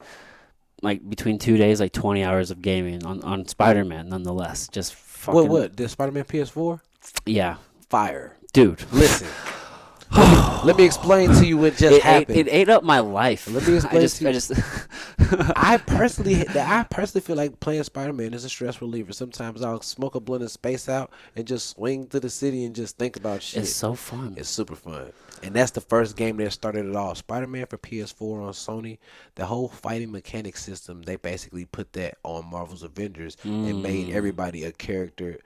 like between 2 days, like 20 hours of gaming on Spider-Man. Nonetheless, just fucking What? The Spider-Man PS4? yeah, Fire. dude. Listen. Let me explain to you what just happened. It ate up my life. Let me explain to you. I just I personally feel like playing Spider-Man is a stress reliever. Sometimes I'll smoke a blunt and space out and just swing through the city and just think about shit. it's so fun. It's super fun. And that's the first game that started it all. Spider-Man for PS4 on Sony, the whole fighting mechanic system, they basically put that on Marvel's Avengers and made everybody a character.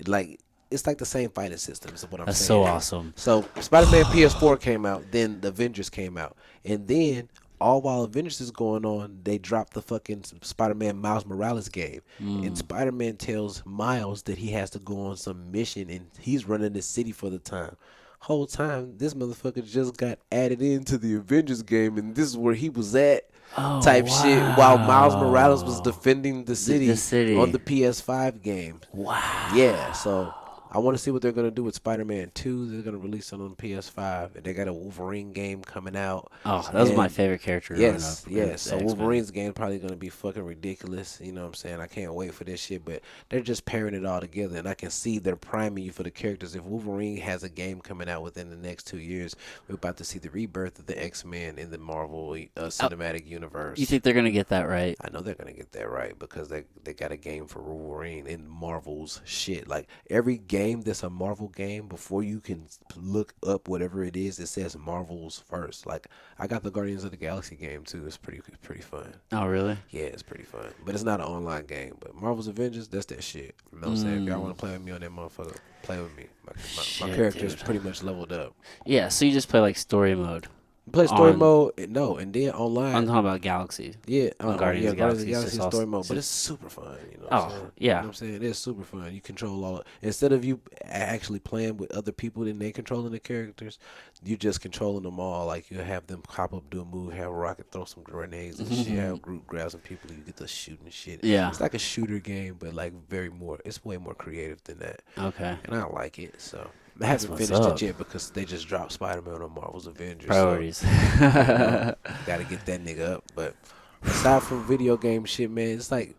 Like, it's like the same fighting system is what I'm That's saying. so awesome. So Spider-Man PS4 came out, then the Avengers came out. And then all while Avengers is going on, they dropped the fucking Spider-Man Miles Morales game. And Spider-Man tells Miles that he has to go on some mission and he's running the city for the time. Whole time, this motherfucker just got added into the Avengers game and this is where he was at. Type shit while Miles Morales was defending the city, city. on the PS5 game. Wow. Yeah, so I want to see what they're gonna do with Spider-Man 2. They're gonna release it on PS5, and they got a Wolverine game coming out. Oh, that was my And favorite character growing up yes, in yes. the So X-Men. Wolverine's game probably gonna be fucking ridiculous. You know what I'm saying? I can't wait for this shit. But they're just pairing it all together, and I can see they're priming you for the characters. If Wolverine has a game coming out within the next 2 years, we're about to see the rebirth of the X-Men in the Marvel Oh, cinematic universe. you think they're gonna get that right? I know they're gonna get that right because they got a game for Wolverine in Marvel's shit. Like every game that's a Marvel game, before you can look up whatever it is, it says Marvel's first. Like I got the Guardians of the Galaxy game too. It's pretty fun. Oh, really? Yeah, it's pretty fun. But it's not an online game. But Marvel's Avengers, that's that shit. You know what I'm saying? If y'all want to play with me on that motherfucker, play with me. My Shit, character is dude. pretty much leveled up. Yeah. So you just play like story mode. Play story On- mode, no, and then online. I'm talking about Galaxy. Yeah, On Guardians yeah, of the Guardians of the Galaxy, Galaxy it's also- story mode, but so- it's super fun. You know what Oh, I'm saying? yeah. You know what I'm saying? It's super fun. You control all. Instead of you actually playing with other people and they controlling the characters, you just controlling them all. Like you have them pop up, do a move, have a rocket, throw some grenades and shit. Have group grab some people, you get to shoot and shit. Yeah. It's like a shooter game, but like it's way more creative than that, Okay. and I like it. So I That's haven't what's finished up. it yet because they just dropped Spider-Man on Marvel's Avengers. Priorities. So, gotta get that nigga up. But aside from video game shit, man, it's like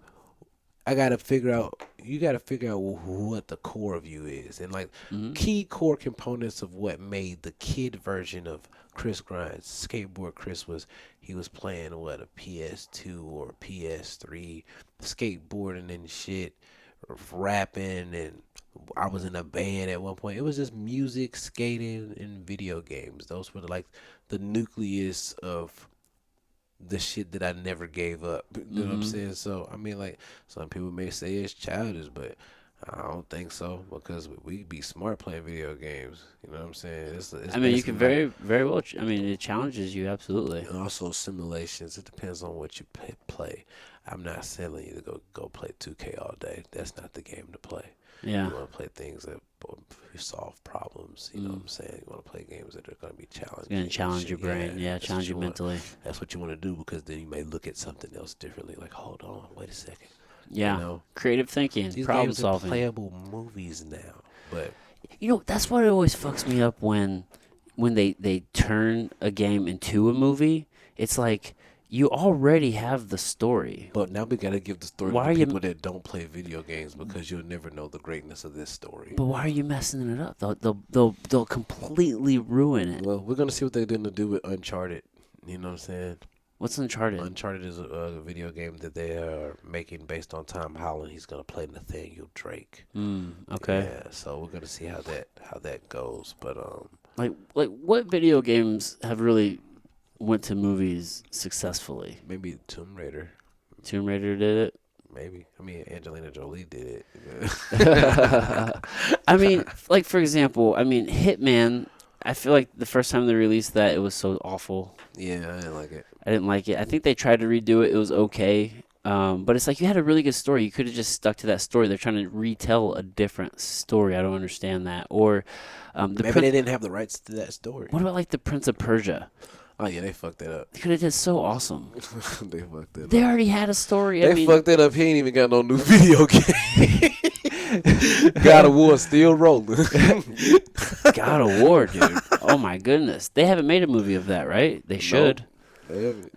I gotta figure out. You gotta figure out what the core of you is, and like key core components of what made the kid version of Chris Grindz, Skateboard Chris, was he was playing what, a PS2 or PS3, skateboarding and shit, rapping, and I was in a band at one point. It was just music, skating, and video games. Those were like the nucleus of the shit that I never gave up. You know what I'm saying? So I mean, like some people may say it's childish, but I don't think so because we be smart playing video games. You know what I'm saying? It's I mean, you basically can very, very well. I mean, it challenges you absolutely. and also simulations. It depends on what you play. I'm not telling you to go play 2K all day. That's not the game to play. Yeah. You want to play things that solve problems. You know what I'm saying? You want to play games that are going to be challenging. Gonna challenge your brain. Yeah, that's challenge what you want. mentally. That's what you want to do because then you may look at something else differently. Like, hold on, wait a second. Yeah. You know, Creative thinking, these problem games are solving. playable movies now. But You know, that's what always fucks me up when they turn a game into a movie. It's like you already have the story. now we got to give the story Why to are you- people that don't play video games because you'll never know the greatness of this story. But why are you messing it up? They'll completely ruin it. Well, we're gonna see what they're gonna do with Uncharted. You know what I'm saying? What's Uncharted? Uncharted is a video game that they are making based on Tom Holland. He's gonna play Nathaniel Drake. Okay. Yeah, so we're gonna see how that goes. But Like what video games have really went to movies successfully? maybe Tomb Raider. Tomb Raider did it. Maybe. I mean, Angelina Jolie did it. I mean, like for example, Hitman. I feel like the first time they released that, it was so awful. Yeah, I didn't like it. I didn't like it. I think they tried to redo it. It was okay. But it's like you had a really good story. You could have just stuck to that story. They're trying to retell a different story. I don't understand that. Or Maybe they didn't have the rights to that story. what about like the Prince of Persia? Oh yeah, they fucked that up. They could have did so awesome. They fucked that up. They already had a story. They fucked that up. He ain't even got no new video game. God of War still rolling. God of War, dude. Oh my goodness. They haven't made a movie of that, right? They should.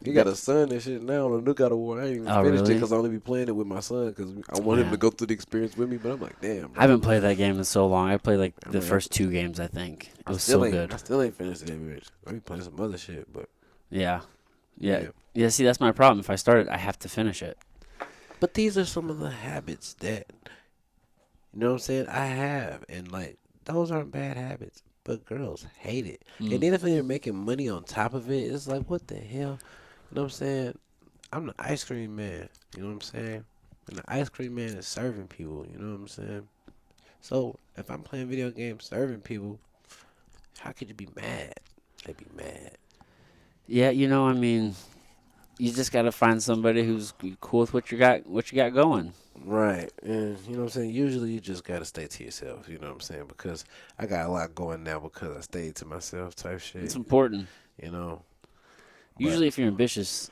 He got a son and shit now on the new God of War. I ain't even Oh, finished it really? because I only be playing it with my son because I want him Yeah. to go through the experience with me. But I'm like, damn. Bro. I haven't played that game in so long. I played like the mean, first 2 games, I think. It was still so ain't- good. I still ain't finished that bitch. I be playing some other shit, but Yeah. Yeah, see, that's my problem. If I start it, I have to finish it. But these are some of the habits that, you know what I'm saying, I have. And, like, those aren't bad habits. But girls hate it. And then if you're making money on top of it, it's like, what the hell? You know what I'm saying? I'm the ice cream man. You know what I'm saying? And the ice cream man is serving people. You know what I'm saying? So, if I'm playing video games serving people, how could you be mad? They'd be mad. Yeah, you just got to find somebody who's cool with what you got going. Right. And you know what I'm saying? Usually you just gotta stay to yourself, you know what I'm saying? Because I got a lot going now because I stayed to myself type shit. It's important. You know. Usually if you're ambitious,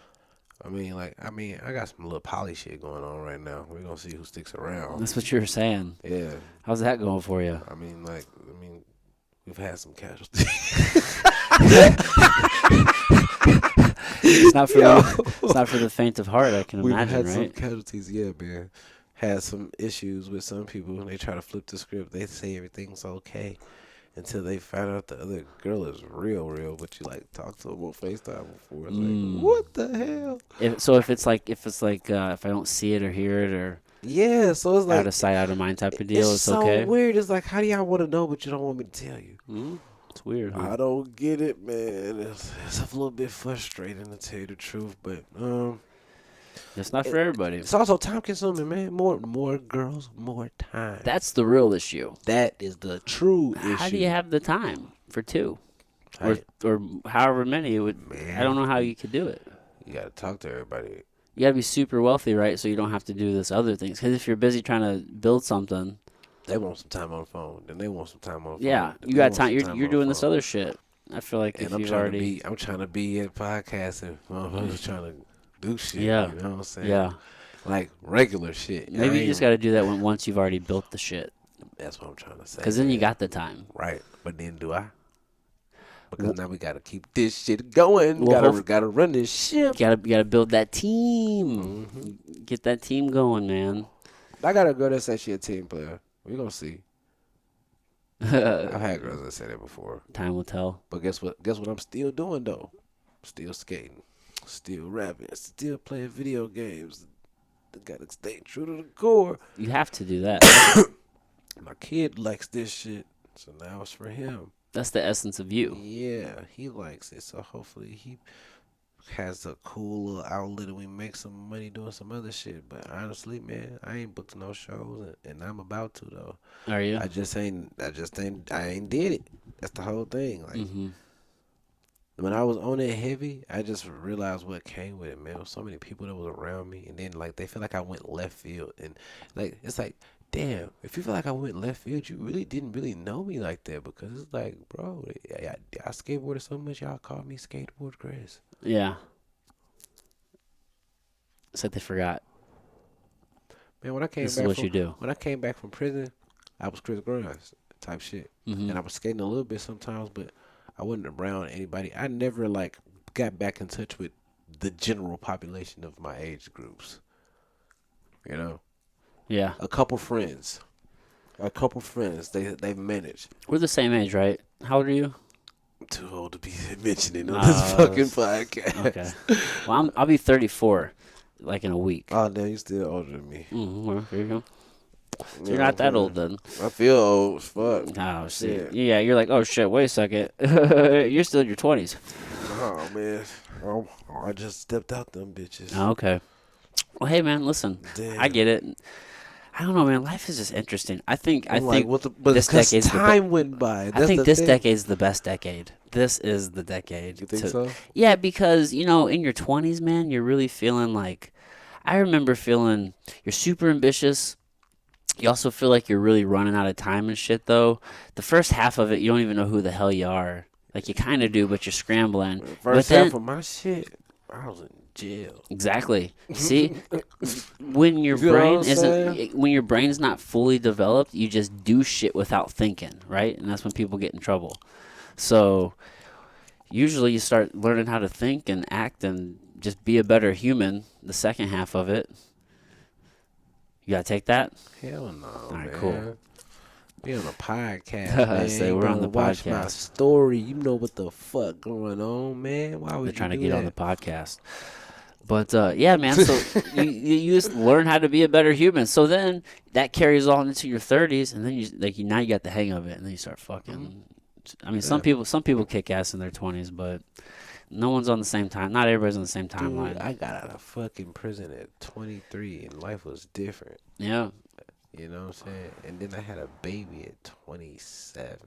I got some little poly shit going on right now. We're gonna see who sticks around. That's what you were saying. Yeah. How's that going for you? We've had some casualties. It's not for the faint of heart, I can We've imagine, had right? some casualties, yeah, man. Had some issues with some people when they try to flip the script. They say everything's okay until they find out the other girl is real, but you like talk to them on FaceTime before. It's like, what the hell? If I don't see it or hear it or Yeah, so it's like out of sight, out of mind type of deal, it's so okay. weird. It's like, how do y'all want to know, but you don't want me to tell you? It's weird. Huh? I don't get it, man. It's a little bit frustrating to tell you the truth, but It's not for everybody. it's also time consuming, man. More girls, more time. That's the real issue. That is the true issue. How do you have the time for two, Right. or however many it would? Man. I don't know how you could do it. You gotta talk to everybody. You gotta be super wealthy, right? So you don't have to do this other things. Because if you're busy trying to build something, They want some time on the phone. Then they want some time on the phone. yeah, Then you they got want some time. You're on you're the doing this phone. other shit. I feel like And if I'm you've trying already, to be. I'm trying to be at podcasting. Motherfuckers trying to do shit. Yeah. You know what I'm saying? yeah, Like regular shit. maybe I you just ain't- got to do that once you've already built the shit. That's what I'm trying to say. Because then you man. got the time. Right. But then do I? Because now we gotta keep this shit going. Well, Gotta run this ship. You gotta build that team. Get that team going, man. I got a girl that said she a team player. We gonna see. I've had girls that said that before. Time will tell. But guess what? Guess what I'm still doing though? Still skating. Still rapping. Still playing video games. Gotta stay true to the core. You have to do that. My kid likes this shit. So now it's for him. That's the essence of you. Yeah, he likes it. So hopefully he has a cool little outlet and we make some money doing some other shit. But honestly, man, I ain't booked no shows and I'm about to though. Are you? I ain't did it. That's the whole thing. Like when I was on it heavy, I just realized what came with it, man. There was so many people that was around me and then like they feel like I went left field and like it's like damn, if you feel like I went left field, you really didn't really know me like that because it's like, bro, I skateboarded so much, y'all called me Skateboard Chris. Yeah. It's like they forgot. Man, when I came This is back what from, you do. when I came back from prison, I was Chris Grindz type shit, and I was skating a little bit sometimes, but I wasn't around anybody. I never like got back in touch with the general population of my age groups. You know. Yeah. A couple friends. They've managed. We're the same age, right? How old are you? I'm too old to be mentioning on this fucking podcast. Okay. Well, I'll be 34, like in a week. Oh, damn, you still older than me. Well, here you go. So you're not that old then. I feel old as fuck. Oh, shit. Shit. Yeah, you're like, oh, shit, wait a second. You're still in your 20s. Oh, man. Oh, I just stepped out them bitches. Oh, okay. Well, hey, man, listen. Damn. I get it. I don't know, man. Life is just interesting. I think but this decade's time went by. I think this decade's the best decade. This is the decade. You think so? Yeah, because, in your 20s, man, you're really feeling like, I remember feeling, you're super ambitious. You also feel like you're really running out of time and shit, though. The first half of it, you don't even know who the hell you are. Like, you kind of do, but you're scrambling. First half of my shit, I was in jail. Exactly. See, when your You know brain what I'm saying? when your brain's not fully developed, you just do shit without thinking, right? And that's when people get in trouble. So usually you start learning how to think and act and just be a better human. The second half of it, you gotta take that. Hell no, All right, man. cool. We on a podcast, man. Say we're on the watch my podcast. story. You know what the fuck going on, man. Why would They're you trying to do get that? on the podcast. But yeah, man. So you just learn how to be a better human. So then that carries on into your 30s, and then now you got the hang of it, and then you start fucking. I mean, some people kick ass in their 20s, but no one's on the same time. Not everybody's on the same timeline. Dude, I got out of fucking prison at 23, and life was different. Yeah. You know what I'm saying? And then I had a baby at 27,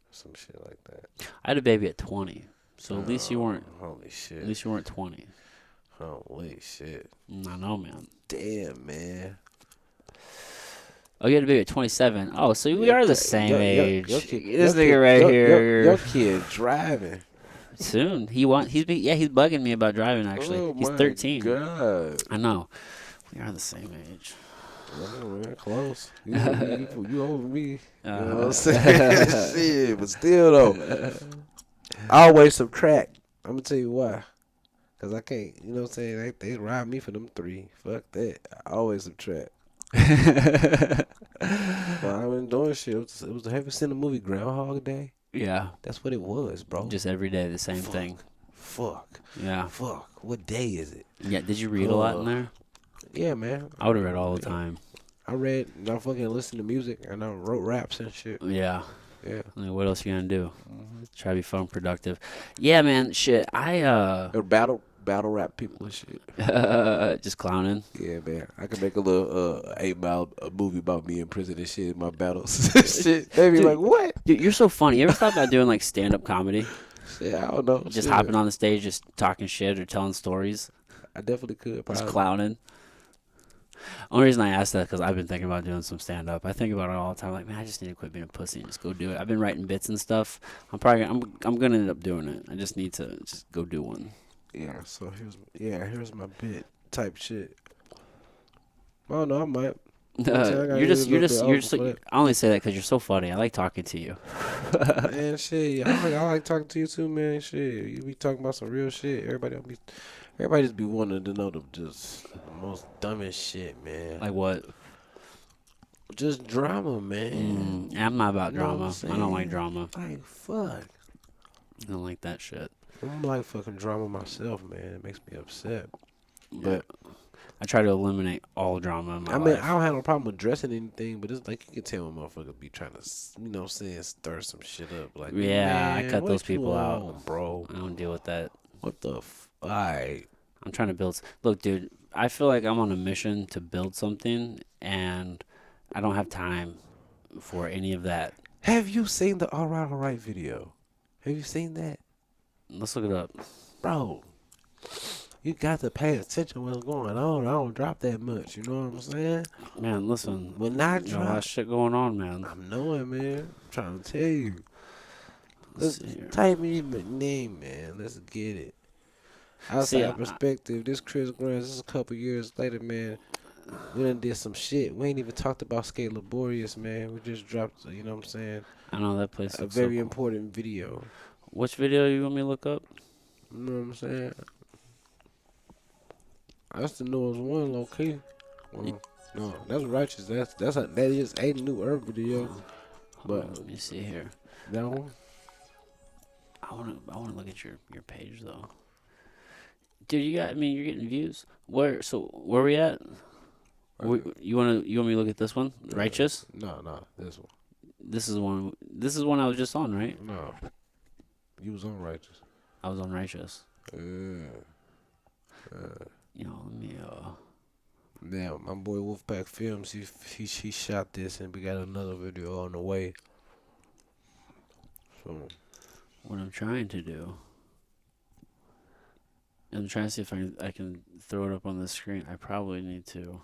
some shit like that. I had a baby at 20, so at least you weren't. Holy shit! At least you weren't 20. Holy shit! I know, man. Damn, man. Oh, you had a baby at 27. Oh, so we are the same age. Your kid, This nigga right here. Your kid driving. Soon. He's bugging me about driving actually. Oh He's my 13. God. I know. We are the same age. Oh, man, close. You over me. You know what I'm Uh, saying? Shit, but still though, I always subtract. I'm gonna tell you why. Cause I can't, you know what I'm saying? They rob me for them 3. Fuck that. I always subtract. But I've been doing shit. Have you seen the movie Groundhog Day? yeah. That's what it was, bro. Just every day the same thing. Fuck. Fuck. Yeah. Fuck. What day is it? Yeah. Did you read a lot in Uh, there? yeah, man. I would have read all the time. I read, and I fucking listened to music, and I wrote raps and shit. Yeah. Yeah. I mean, what else you gonna do? Try to be fun, productive. Yeah, man. Shit. Or battle rap people and shit. Just clowning. Yeah, man. I could make a little a movie about me in prison and shit in my battles. Shit. They be Dude, like, what? Dude, you're so funny. You ever thought about doing like stand-up comedy? Shit, I don't know. Just Shit. hopping on the stage, just talking shit or telling stories, I definitely could. just Probably. clowning. Only reason I asked that because I've been thinking about doing some stand-up. I think about it all the time. Like, man, I just need to quit being a pussy and just go do it. I've been writing bits and stuff. I'm gonna end up doing it. I just need to just go do one. Yeah. So here's my bit type shit. I don't know. I might. I only say that because you're so funny. I like talking to you. Man, shit. I like talking to you too, man. Shit, you be talking about some real shit. Everybody just be wanting to know the most dumbest shit, man. Like what? Just drama, man. I'm not about You know what drama. I'm I don't like saying? drama. Like fuck. I don't like that shit. I'm like fucking drama myself, man. It makes me upset. But I try to eliminate all drama in my I mean, life. I don't have no problem with dressing anything, but it's like you can tell when motherfuckers be trying to, you know, what I'm saying, stir some shit up. Like, Yeah, I man, cut what those you people out. on, bro. I don't deal with that. What the alright. I'm trying to build. Look, dude, I feel like I'm on a mission to build something, and I don't have time for any of that. Have you seen the alright video? Have you seen that? Let's look it up. Bro, you got to pay attention to what's going on. I don't drop that much, you know what I'm saying? Man, listen. When I Got a lot drop, of shit going on, man. I'm knowing, man. I'm trying to tell you. Let's Let's see here. type in my name, man. Let's get it. Outside perspective, this Chris Grindz, this is a couple years later, man. We done did some shit. We ain't even talked about Skate Laborious, man. We just dropped, you know what I'm saying, I know that place. a Looks so very cool. important video. Which video you want me to look up? You know what I'm saying? I used to know it was one low key. Well, no, that's righteous. That is a new herb video. But Let me see here. that one, I wanna look at your page though. Dude, you're getting views. Where we at? You want me to look at this one? Righteous? no, this one. This is one I was just on, right? No, you was on righteous. I was on Righteous. Yeah. Let me Yeah, my boy Wolfpack Films, he shot this, and we got another video on the way. So what I'm trying to do. I'm trying to see if I can throw it up on the screen. I probably need to.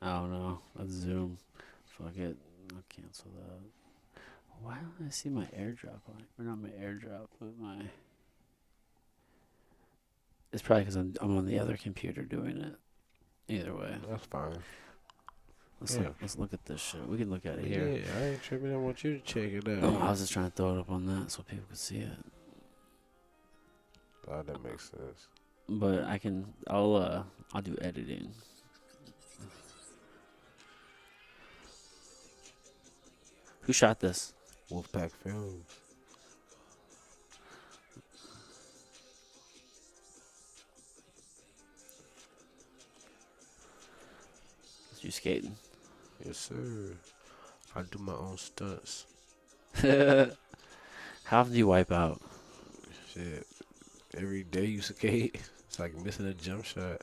I don't know. Let's zoom. Fuck it. I'll cancel that. Why don't I see my airdrop on it? Or not my airdrop, but my. It's probably because I'm on the other computer doing it. Either way. that's fine. Let's look at this shit. We can look at it here. Yeah, I ain't tripping. I want you to check it out. No, I was just trying to throw it up on that so people could see it. Oh, that makes sense. But I'll do editing. Who shot this? Wolfpack Films. Is you skating? Yes, sir. I do my own stunts. How often do you wipe out? Shit. Every day you skate, it's like missing a jump shot.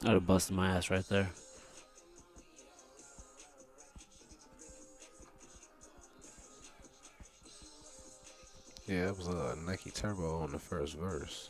I'd have busted my ass right there. Yeah, it was a Nike Turbo on the first verse.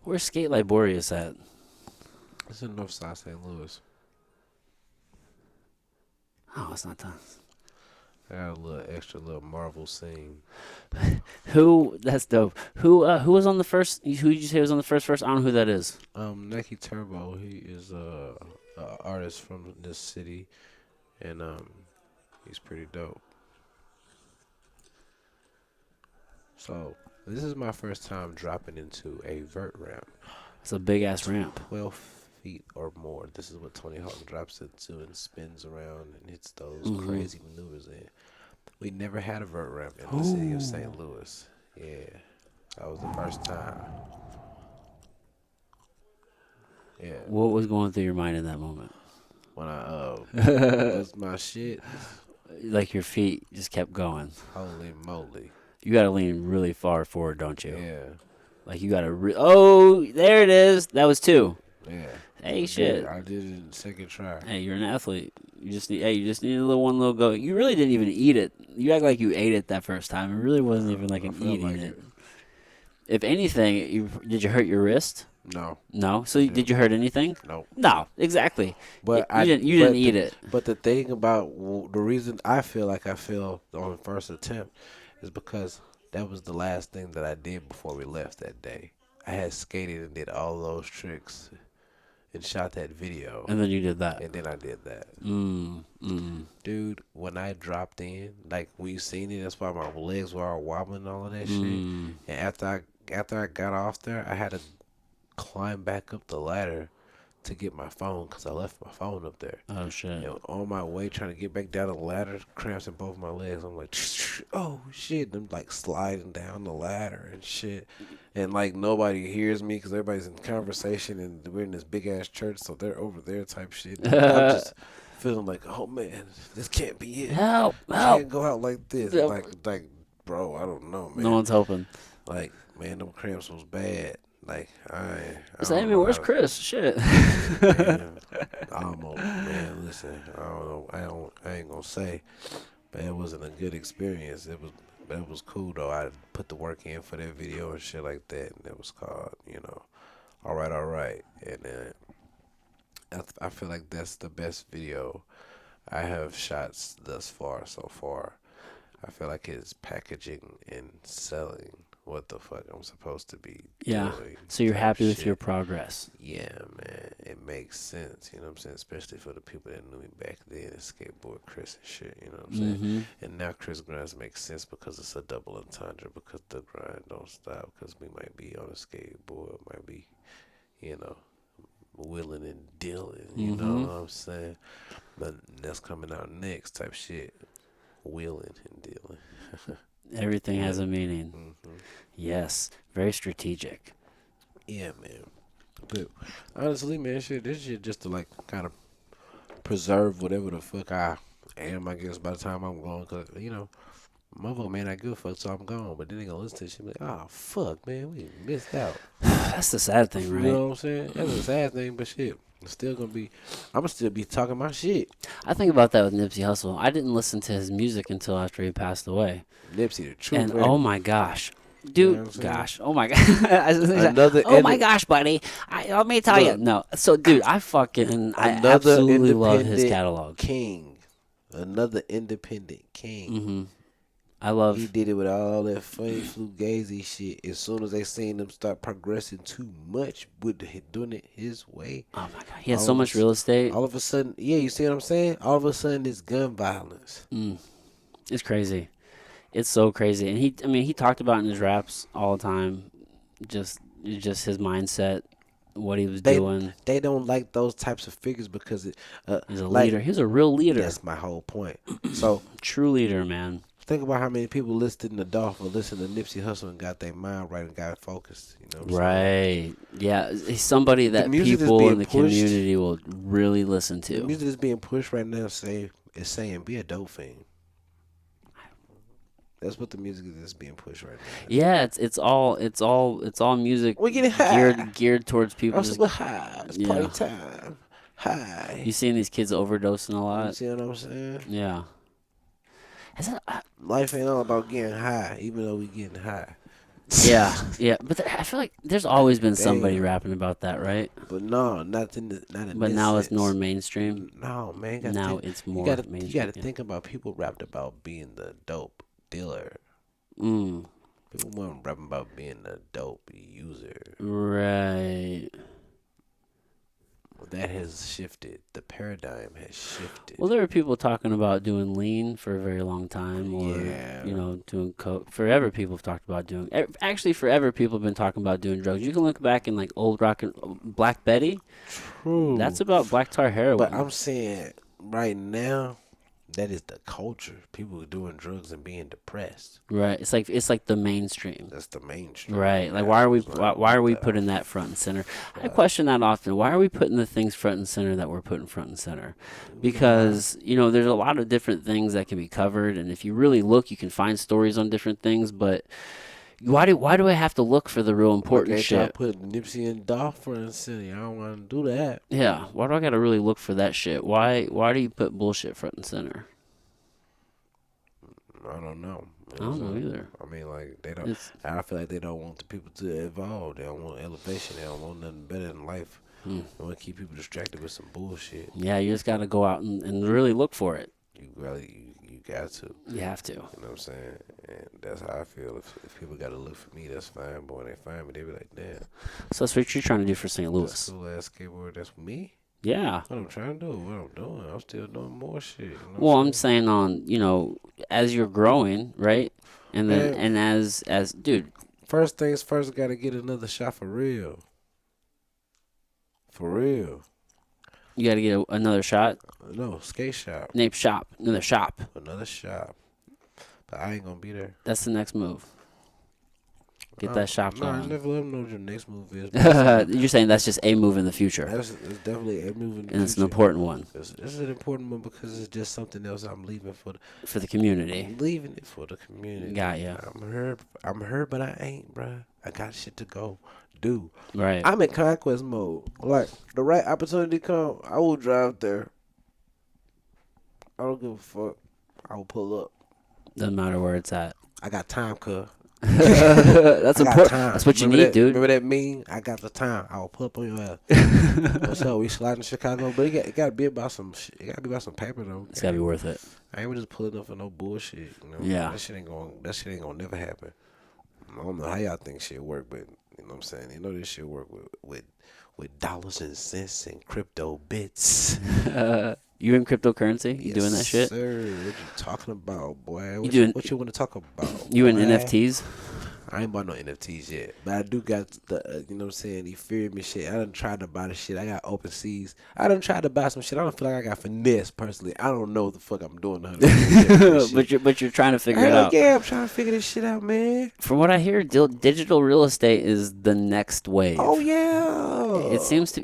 Where's Skate Liborius at? It's in Northside St. Louis. Oh, it's not done. I got a little extra little Marvel scene. Who? That's dope. Who was on the first? Who did you say was on the first verse? I don't know who that is. Nike Turbo. He is a artist from this city, and he's pretty dope. So this is my first time dropping into a vert ramp. It's a big ass ramp. 12 feet or more. This is what Tony Hawk drops into and spins around and hits those crazy maneuvers in. We never had a vert ramp in the city of St. Louis. Yeah, that was the first time. Yeah, What was going through your mind in that moment? when I was my shit. Like your feet just kept going. Holy moly! You gotta lean really far forward, don't you? Yeah, Like you gotta. Oh, there it is. That was two. yeah. Hey, shit. I did it in second try. Hey, you're an athlete. You just need. Hey, you just need a little one little go. You really didn't even eat it. You act like you ate it that first time. It really wasn't even like I an felt eating like it. If anything, did you hurt your wrist? No, No. So did you hurt anything? no. No, exactly. But You didn't eat it. But the thing about the reason I feel like I fell on the first attempt is because that was the last thing that I did before we left that day. I had skated and did all those tricks and shot that video, And then you did that. and then I did that. Mm. Dude, when I dropped in, like when you seen it, that's why my legs were all wobbling and all of that shit. Mm. And after I got off there, I had to climb back up the ladder to get my phone because I left my phone up there. Oh shit. And on my way trying to get back down the ladder, cramps in both my legs. I'm like, oh shit! And I'm like sliding down the ladder and shit. And like nobody hears me because everybody's in conversation and we're in this big ass church, so they're over there type shit. And I'm just feeling like, oh man, this can't be it. Help! I Help! can't go out like this. Yep. Like, bro, I don't know, man. No one's helping. Like, man, them cramps was bad. Like, I So, don't I mean, know where's how- Chris? Shit. Man, almost, man. Listen, I don't know. I ain't gonna say, but it wasn't a good experience. But it was cool though. I put the work in for that video and shit like that, and it was called, all right. And I feel like that's the best video I have shot thus far. So far, I feel like it's packaging and selling what the fuck I'm supposed to be Yeah. doing. So you're type happy with shit. your progress. Yeah, man, it makes sense. You know what I'm saying? Especially for the people that knew me back then, and skateboard Chris and shit. You know what I'm saying? Mm-hmm. And now Chris Grinds makes sense because it's a double entendre. Because the grind don't stop. Because we might be on a skateboard, might be, willing and dealing. You know what I'm saying? But that's coming out next type shit. Willing and dealing. Everything has a meaning. Yes, very strategic. Yeah, man. But honestly, man, this shit just to like kind of preserve whatever the fuck I am. I guess by the time I'm gone, cause motherfucker may not give a fuck, so I'm gone. But then they gonna listen to shit like, oh fuck, man, we missed out. That's the sad thing, You right? know what I'm saying? That's a sad thing, but shit, I'm still gonna be. I'm gonna still be talking my shit. I think about that with Nipsey Hussle. I didn't listen to his music until after he passed away. Nipsey, the truth, And man. oh my gosh. You know what I'm Dude, saying? gosh. Oh my god. Another Oh my indi- gosh, buddy. Let me tell you. Look, No. So, dude, I another absolutely love his independent catalog. king. Another independent king. Mm-hmm. I love. He did it with all that funny fugazi shit. As soon as they seen him start progressing too much with doing it his way, Oh my god. He has all so of much a real estate. all of a sudden, yeah, you see what I'm saying? All of a sudden, it's gun violence. It's crazy. It's so crazy. And he talked about in his raps all the time, just his mindset, what he was doing. They don't like those types of figures because He's a like, leader. He's a real leader. that's my whole point. So True leader, man. think about how many people listened to Dolph or listened to Nipsey Hussle and got their mind right and got focused. You know what I'm saying? Right. Yeah. He's somebody that music that's people being in the pushed- community will really listen The to. music that's being pushed right now is saying be a dope fiend. That's what the music is that's being pushed right now. Yeah, it's all music We getting high. geared towards people. I'm still high. It's party Yeah. time. High. You seeing these kids overdosing a You lot? see what I'm saying? Yeah. Is that, Life ain't all about getting high, even though we getting high. yeah, yeah. But I feel like there's always been somebody Damn. rapping about that, right? But no, not in But this now it's sense. more mainstream. No, man. You gotta Now think, it's more you gotta mainstream. think about people rapped about being the dope dealer. Mm, People weren't rapping about being the dope user. right. That has shifted. The paradigm has shifted. Well, there were people talking about doing lean for a very long time, or Yeah. doing coke. Forever, people have talked about doing. Actually, forever, people have been talking about doing drugs. You can look back in like old rock and Black Betty. True. That's about black tar heroin. But I'm saying right now, that is the culture. People are doing drugs and being depressed. right. It's like the mainstream. That's the mainstream. Right. Like Yeah, why are we it's like why are we that. putting that front and center? I question that often. Why are we putting the things front and center that we're putting front and center? Because, there's a lot of different things that can be covered, and if you really look, you can find stories on different things, but why do I have to look for the real important Like they try to shit? put Nipsey and Dolph front and center. I don't want to do that. Yeah, why do I got to really look for that shit? Why do you put bullshit front and center? I don't know. I don't know either. I mean, like they don't. It's I feel like they don't want the people to evolve. They don't want elevation. They don't want nothing better in life. They want to keep people distracted with some bullshit. yeah, you just got to go out and really look for it. You got to. You have to. You know what I'm saying? And that's how I feel. If people got to look for me, that's fine. But when they find me, they be like, damn, So that's what you're trying to do for St. that's Louis. cool ass skateboard. That's me. Yeah. What I'm trying to do, what I'm doing. I'm still doing more shit. You know what Well, I'm I'm saying as you're growing, right? And then Man. and as dude, First things first, got to get another shot for real. For real. you got to get another shot. No, skate shop. Name shop, another shop. Another shop. But I ain't gonna be there. That's the next move. Get that shop No, I going. never let them know what your next move is. But You're saying that's just a move in the future, it's definitely a move in the and it's an future. important one It's an important one because it's just something else I'm leaving for. for the community. I'm leaving it for the community. Got ya. I'm here, but I ain't, bruh. I got shit to go do. Right. I'm in conquest mode. Like the right opportunity come, I will drive there. I don't give a fuck. I will pull up. Doesn't matter where it's at. I got time, cuz. That's I got important. time. That's what you Remember need, that, dude. Remember that meme? I got the time. I will pull up on your ass. What's up? We sliding to Chicago, but it got to be about some shit. It got to be about some paper though. It's gotta be worth it. I ain't just pulling up for no bullshit. You know? Yeah. That shit ain't gonna never happen. I don't know how y'all think shit work, but you know what I'm saying. You know this shit work with dollars and cents and crypto bits. You in cryptocurrency? You doing that shit? Sir, what you talking about, boy? doing- What you want to talk about? You in boy? NFTs? I ain't bought no NFTs yet, but I do got the you know what I'm saying, Ethereum and shit. I done tried to buy the shit. I got open seas. I done tried to buy some shit. I don't feel like I got finesse personally. I don't know what the fuck I'm doing 100% with this shit. But you're trying to figure it Hell out. yeah, I'm trying to figure this shit out, man. From what I hear, digital real estate is the next wave. Oh yeah. It seems to,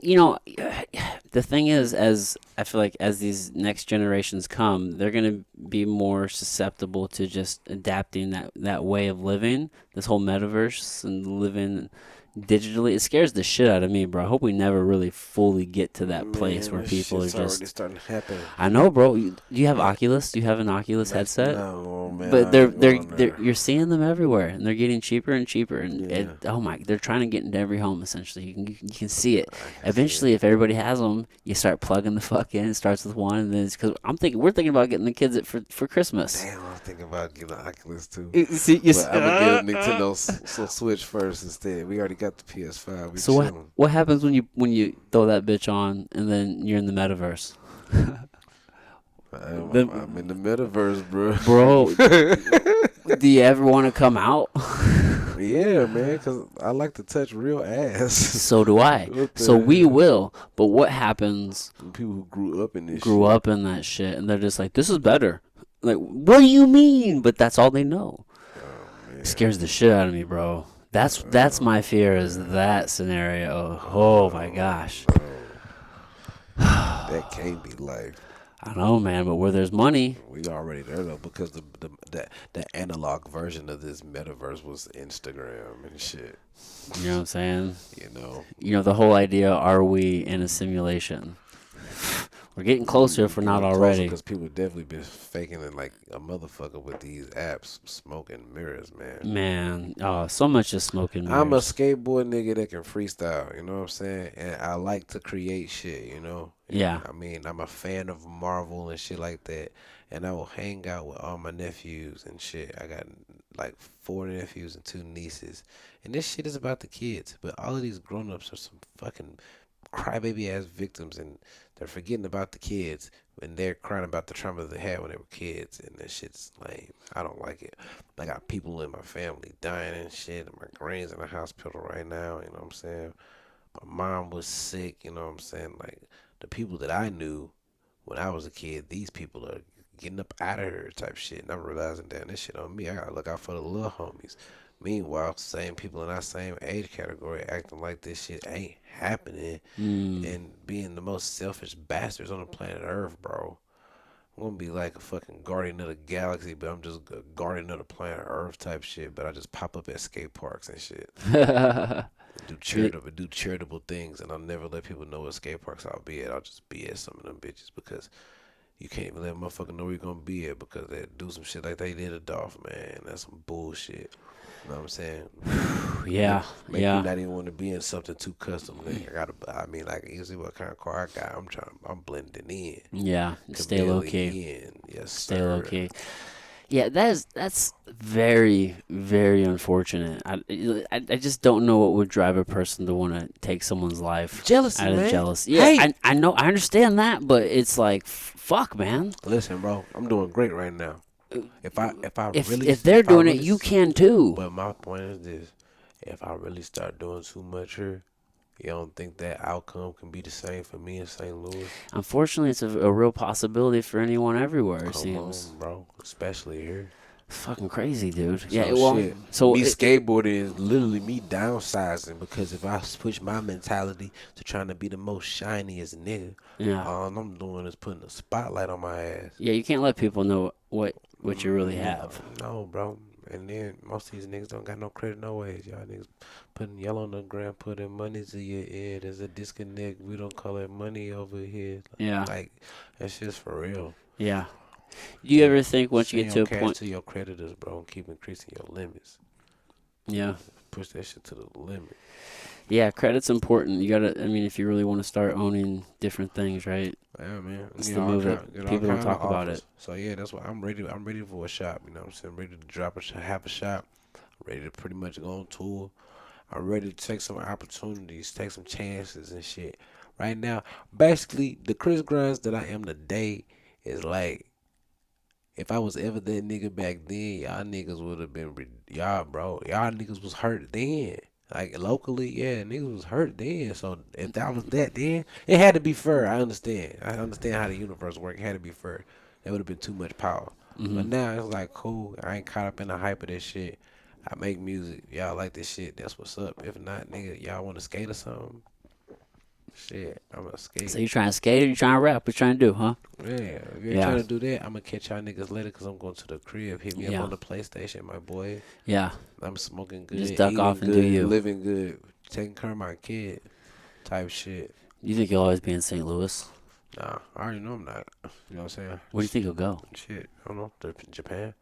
the thing is, as I feel like as these next generations come, they're going to be more susceptible to just adapting that way of living, this whole metaverse and living digitally. It scares the shit out of me, bro. I hope we never really fully get to that place where this people are shit's already just. starting to happen. I know, bro. Do you have Oculus? Do you have an Oculus headset? No, man. But I ain't going there. you're seeing them everywhere, and they're getting cheaper and cheaper. And Yeah. they're trying to get into every home essentially. You can see it. I can see Eventually, if everybody has them, you start plugging the fuck in. It starts with one, and then it's because we're thinking about getting the kids it for Christmas. Damn, I was thinking about getting an Oculus too. But I'm gonna get a Nintendo Switch first instead. We already got the PS5. We so chilling. what happens when you throw that bitch on and then you're in the metaverse? I'm in the metaverse, bro. Bro, do you ever want to come out? Yeah, man, because I like to touch real ass. So do I. What the So we hell? will. But what happens? People who grew up in this Grew shit. up in that shit, and they're just like, "This is better." Like, what do you mean? But that's all they know. Oh, man. It scares the shit out of me, bro. That's my fear is that scenario. Oh my gosh. That can't be life. I know, man. But where there's money, We already there though, because the analog version of this metaverse was Instagram and shit. you know what I'm saying? You know, The whole idea: are we in a simulation? We're getting closer if we're not already. Because people definitely been faking it like a motherfucker with these apps, smoking mirrors, man. Man, so much is smoking mirrors. I'm a skateboard nigga that can freestyle, you know what I'm saying? And I like to create shit, you know? Yeah. I mean, I'm a fan of Marvel and shit like that. And I will hang out with all my nephews and shit. I got like 4 nephews and 2 nieces. And this shit is about the kids. But all of these grown ups are some fucking crybaby ass victims, and they're forgetting about the kids when they're crying about the trauma they had when they were kids, and that shit's lame. I don't like it. I got people in my family dying and shit, and my granny's in the hospital right now, you know what I'm saying? My mom was sick, you know what I'm saying? Like, the people that I knew when I was a kid, these people are getting up out of here type shit, and I'm realizing, damn, this shit on me. I gotta look out for the little homies. Meanwhile, same people in our same age category acting like this shit ain't happening and being the most selfish bastards on the planet Earth, bro. I'm gonna be like a fucking guardian of the galaxy, but I'm just a guardian of the planet Earth type shit. But I just pop up at skate parks and shit. Do charitable things, and I'll never let people know what skate parks I'll be at. I'll just be at some of them bitches because you can't even let a motherfucker know where you're gonna be at because they do some shit like they did a Dolph, man. That's some bullshit. You know what I'm saying? Yeah, Make yeah. you not even want to be in something too custom. Like usually what kind of car I got, I'm blending in. Yeah, stay low key. In. Yes, Stay sir. low key. Yeah, that's very, very unfortunate. I just don't know what would drive a person to want to take someone's life. Jealousy, out of man. jealousy. Yeah, Hey. I know, I understand that, but it's like, fuck, man. Listen, bro, I'm doing great right now. If they're doing it, you can too. But my point is this: if I really start doing too much here, you don't think that outcome can be the same for me in St. Louis? Unfortunately, it's a real possibility for anyone everywhere. It Come seems. on, bro. Especially here. It's fucking crazy, dude. Shit. So me skateboarding is literally me downsizing because if I switch my mentality to trying to be the most shiniest nigga, yeah, all I'm doing is putting a spotlight on my ass. yeah, you can't let people know what you really have. No, bro. And then most of these niggas don't got no credit, no ways. Y'all niggas putting yellow on the ground, putting money to your ear. There's a disconnect. We don't call it money over here. Yeah, Like, that's just for real. yeah. Do you ever think once you get to a point? to your creditors, bro, and keep increasing your limits. Yeah. Push that shit to the limit. Yeah, credit's important. You gotta. I mean, if you really want to start owning different things, right? Yeah, man. It's the move that people don't talk about it. So yeah, that's why I'm ready. I'm ready for a shop. You know what I'm saying? I'm ready to have a shop. I'm ready to pretty much go on tour. I'm ready to take some opportunities, take some chances and shit. Right now, basically, the Chris Grindz that I am today is like if I was ever that nigga back then, y'all niggas would have been y'all, bro. Y'all niggas was hurt then. Like locally, yeah, niggas was hurt then. So if that was that then, it had to be fair. I understand. I understand how the universe works. It had to be fair. That would have been too much power. But now it's like cool. I ain't caught up in the hype of this shit. I make music. Y'all like this shit. That's what's up. If not, nigga, y'all want to skate or something? Shit, I'm gonna skate. So you trying to skate or you trying to rap? What you trying to do, huh? Yeah, if you're Yeah. trying to do that, I'm gonna catch y'all niggas later because I'm going to the crib. Hit me Yeah. up on the PlayStation, my boy. Yeah. I'm smoking good, Just duck eating off and good, do you. living good, taking care of my kid, type shit. You think you'll always be in St. Louis? Nah, I already know I'm not. You know what I'm saying? Where do you think you'll go? Shit, I don't know. Japan.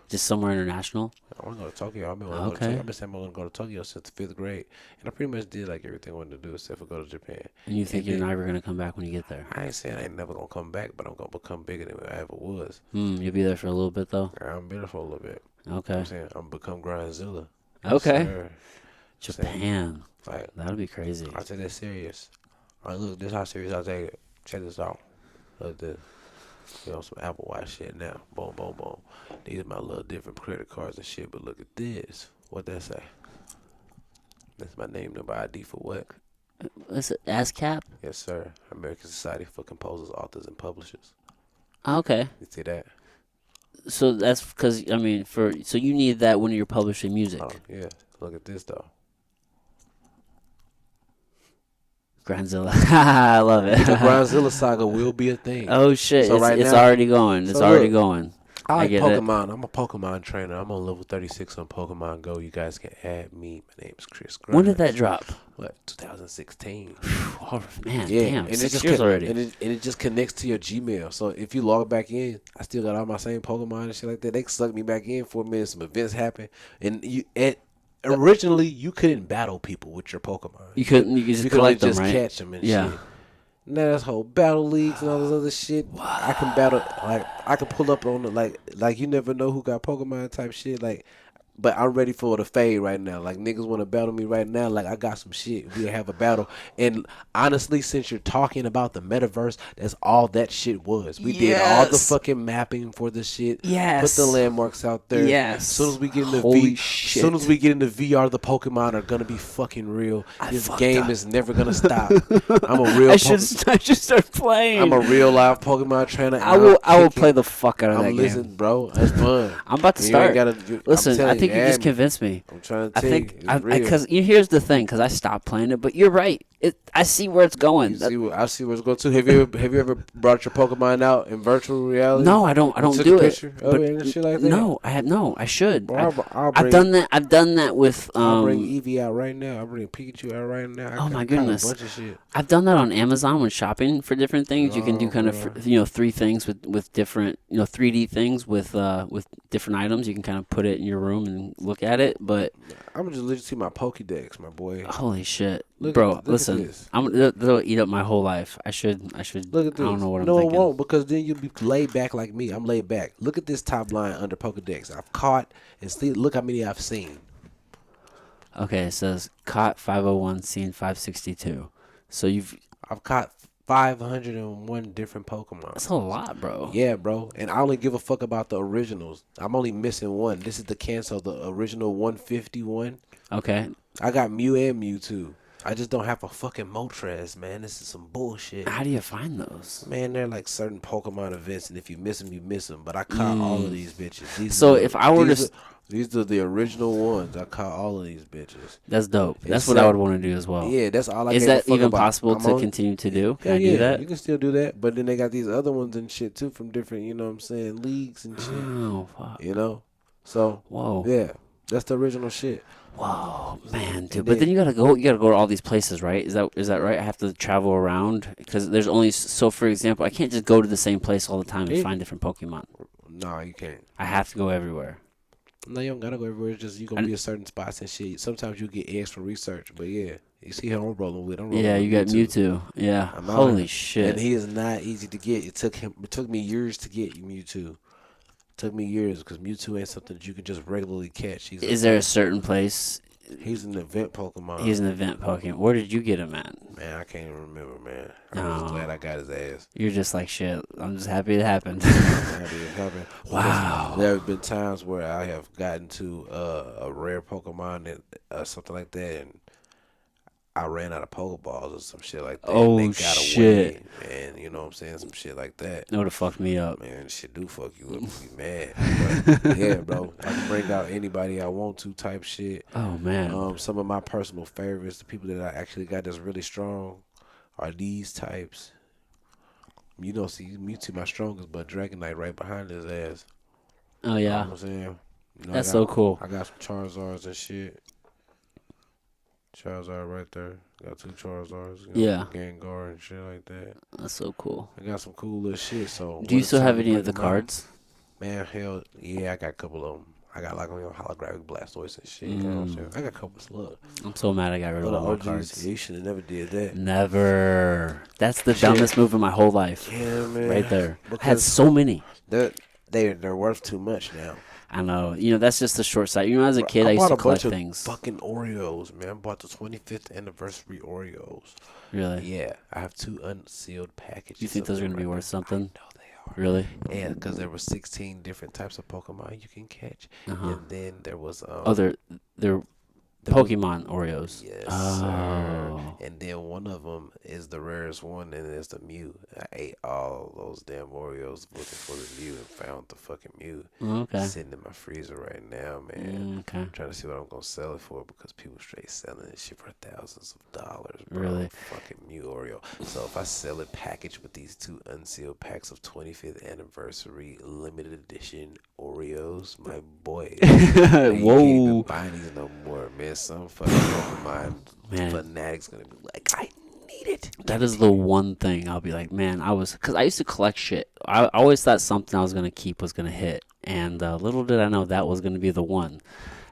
Just somewhere international? I want to go to Tokyo. I've been wanting to go to Okay. Tokyo. I've been saying I want to go to Tokyo since the 5th grade, and I pretty much did like everything I wanted to do except for go to Japan. And you think And you're then- never going to come back when you get there? I ain't saying I ain't never gonna come back, but I'm gonna become bigger than I ever was. You'll be there for a little bit, though? I'm better for a little bit. You know what Okay. I'm saying I'm become Grindzilla. Okay. Sir. Japan. Like That'll be crazy. I take that serious. Like, look, this how serious I take it. Check this out. Look at this. You know, some Apple Watch shit now. Boom, boom, boom. These are my little different credit cards and shit, but look at this. What that say? That's my name, number ID for what? Is it ASCAP? Yes, sir. American Society for Composers, Authors, and Publishers. Okay. You see that? So that's because, I mean, so you need that when you're publishing music. Oh, yeah. Look at this, though. Grindzilla. I love it. The Grindzilla saga will be a thing. Oh, shit. So It's now- already going. It's so already look, going. I like get it. Pokemon. I'm a Pokemon trainer. I'm on level 36 on Pokemon Go. You guys can add me. My name is Chris Grindz. When did that drop? What, 2016? Oh, man, Yeah, damn. and 6 years already. And it just connects to your Gmail. So if you log back in, I still got all my same Pokemon and shit like that. They suck me back in for a minute. Some events happen, and originally you couldn't battle people with your Pokemon. You couldn't. You could just You could only collect them, just right? catch them and Yeah. shit. Now there's whole battle leagues and all this other shit. I can battle, like I can pull up on the like you never know who got Pokemon type shit. Like, but I'm ready for the fade right now. Like niggas want to battle me right now. Like I got some shit. We have a battle. And honestly, since you're talking about the metaverse, that's all that shit was. We did all the Yes. fucking mapping for the shit. Yes. Put the landmarks out there. Yes. As soon as we get into Holy as shit. soon as we get into VR, the Pokemon are gonna be fucking real. This fucked game up. is never gonna stop. I'm a real. I should start playing. I'm a real live Pokemon trainer. and I will I'm play the fuck out of that I'm game. listening, bro. It's fun. I'm about to You start. ain't gotta- Listen, I'm telling I think you add just me. convinced me. I'm trying to I tell think you, it's real. because here's the thing, because I stopped playing it, but you're right. I see where it's going. I see where it's going to. Have you ever brought your Pokemon out in virtual reality? No, I don't. I don't took do a it. picture of it and shit like that? No, I have no. I should. Bro, I've bring, done that. I've done that with. I'll bring Eevee out right now. I'll bring Pikachu out right now. Oh, my I got goodness. a bunch of shit. I've done that on Amazon when shopping for different things. You can do Oh, kind bro. of 3 things with different 3D things with different items. You can kind of put it in your room and look at it. But I'm just literally see my Pokédex, my boy. holy shit, Look bro! at- look at Listen, this. That'll eat up my whole life. I should. Look at this. I don't know what I'm no, thinking. it won't, because then you'll be laid back like me. I'm laid back. Look at this top line under Pokedex. I've caught and see. Look how many I've seen. Okay, it says caught 501, seen 562. So I've caught 501 different Pokemon. that's a lot, bro. Yeah, bro. And I only give a fuck about the originals. I'm only missing one. This is the cancel, the original 151. Okay. I got Mew and Mewtwo. I just don't have a fucking Moltres, man. This is some bullshit. How do you find those? Man, they're like certain Pokemon events, and if you miss them, you miss them. But I caught all of these bitches. So if I were to, these are the original ones. I caught all of these bitches. that's dope. That's It's what I like- would want to do as well. Yeah, that's all I Is gave a that fuck even about. possible I'm to on- continue to do? Can Yeah, I do that? You can still do that, but then they got these other ones and shit too from different, you know what I'm saying, leagues and shit. Oh, fuck. You know, so Whoa. yeah, that's the original shit. Whoa, man, dude. And But then then- you gotta go to all these places, right? Is that right? I have to travel around because there's only so. For example, I can't just go to the same place all the time and Yeah. find different Pokemon. No, you can't. I have to go everywhere. No, you don't gotta go everywhere. It's just you gonna be at certain spots and shit. Sometimes you get eggs for research, but yeah, you see how I'm rolling with. I'm rolling Yeah, with you got Mewtwo. Yeah. I'm out Holy here. shit. And he is not easy to get. It took me years to get Mewtwo. It took me years because Mewtwo ain't something that you can just regularly catch. Is there a certain place He's an event Pokemon. He's an event Pokemon. Where did you get him at? Man, I can't even remember, man. I'm just No. glad I got his ass. You're just like, shit, I'm just happy it happened. Happy it happened. Wow. There have been times where I have gotten to a rare Pokemon and something like that, and I ran out of Pokeballs or some shit like that. Oh, and they got shit. away, man. You know what I'm saying? Some shit like that. That would have fucked me up. Man, shit do fuck you up. You be mad. But yeah, bro. I can bring out anybody I want to type shit. Oh, man. Some of my personal favorites, the people that I actually got that's really strong, are these types. You don't see Mewtwo my strongest, but Dragonite right behind his ass. Oh, You know yeah. what I'm saying? You know, That's so cool. I got some Charizards and shit. Charizard right there. Got 2 Charizards. Got Yeah. Gengar and shit like that. That's so cool. I got some cool little shit. So Do you when still it's have time to any of bring the them out, cards? man, hell yeah, I got a couple of them. I got like holographic Blastoise and shit. You know what I'm saying? I got a couple of slugs. I'm so mad I got rid of all my cards. Yeah, you should have never did that. Never. That's the dumbest move of my whole life. Yeah, man. Right there. I had Because so many. they're worth too much now. I know. You know, that's just the short sight. You know, as a kid, I used bought to a bunch collect of things. fucking Oreos, man. I bought the 25th anniversary Oreos. Really? Yeah, I have 2 unsealed packages. You think those are going to be worth something? No, they are. Really? And because there were 16 different types of Pokemon you can catch, and then there was They're Pokemon Oreos. Yes, Oh. sir. And then one of them is the rarest one, and it's the Mew. I ate all those damn Oreos looking for the Mew and found the fucking Mew. Okay. Sitting in my freezer right now, man. Okay. I'm trying to see what I'm gonna sell it for because people straight selling this shit for thousands of dollars, bro. Really? Fucking Mew Oreo. So if I sell it packaged with these 2 unsealed packs of 25th anniversary limited edition Oreos, my boy, man, you can't even Whoa. buy these no more, man. Some fucking Pokemon Man. fanatic's gonna be like, I need it. That is the one thing I'll be like, man, because I used to collect shit. I always thought something I was going to keep was going to hit. And little did I know that was going to be the one.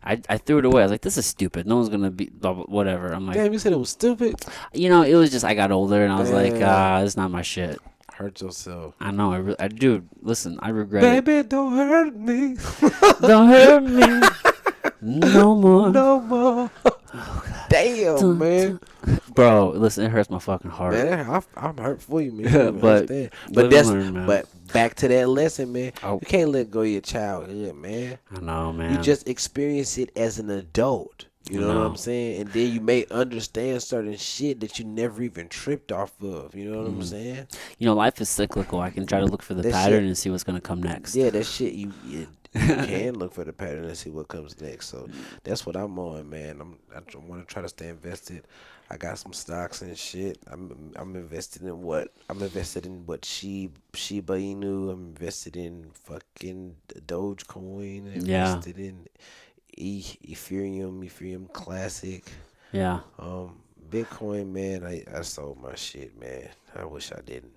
I threw it away. I was like, this is stupid. No one's going to be, blah, blah, whatever. I'm like, Damn, you said it was stupid. you know, it was just, I got older and I was like, Damn. it's not my shit. Hurt yourself. I know. Dude, listen, I regret it. Baby, don't hurt me. Don't hurt me no more. No more. Damn, man. Bro, listen, it hurts my fucking heart. Man, I'm hurt for you, man. But But back to that lesson, man. Oh. You can't let go of your childhood, man. I know, man. You just experience it as an adult. You know what I'm saying? And then you may understand certain shit that you never even tripped off of. You know what I'm saying? You know, life is cyclical. I can try to look for the That pattern shit- and see what's going to come next. Yeah, that shit you can look for the pattern and see what comes next. So that's what I'm on, man. I want to try to stay invested. I got some stocks and shit. I'm invested in what? I'm invested in what Shiba Inu. I'm invested in fucking Dogecoin. Invested in Ethereum Classic. Yeah. Bitcoin, man. I sold my shit, man. I wish I didn't.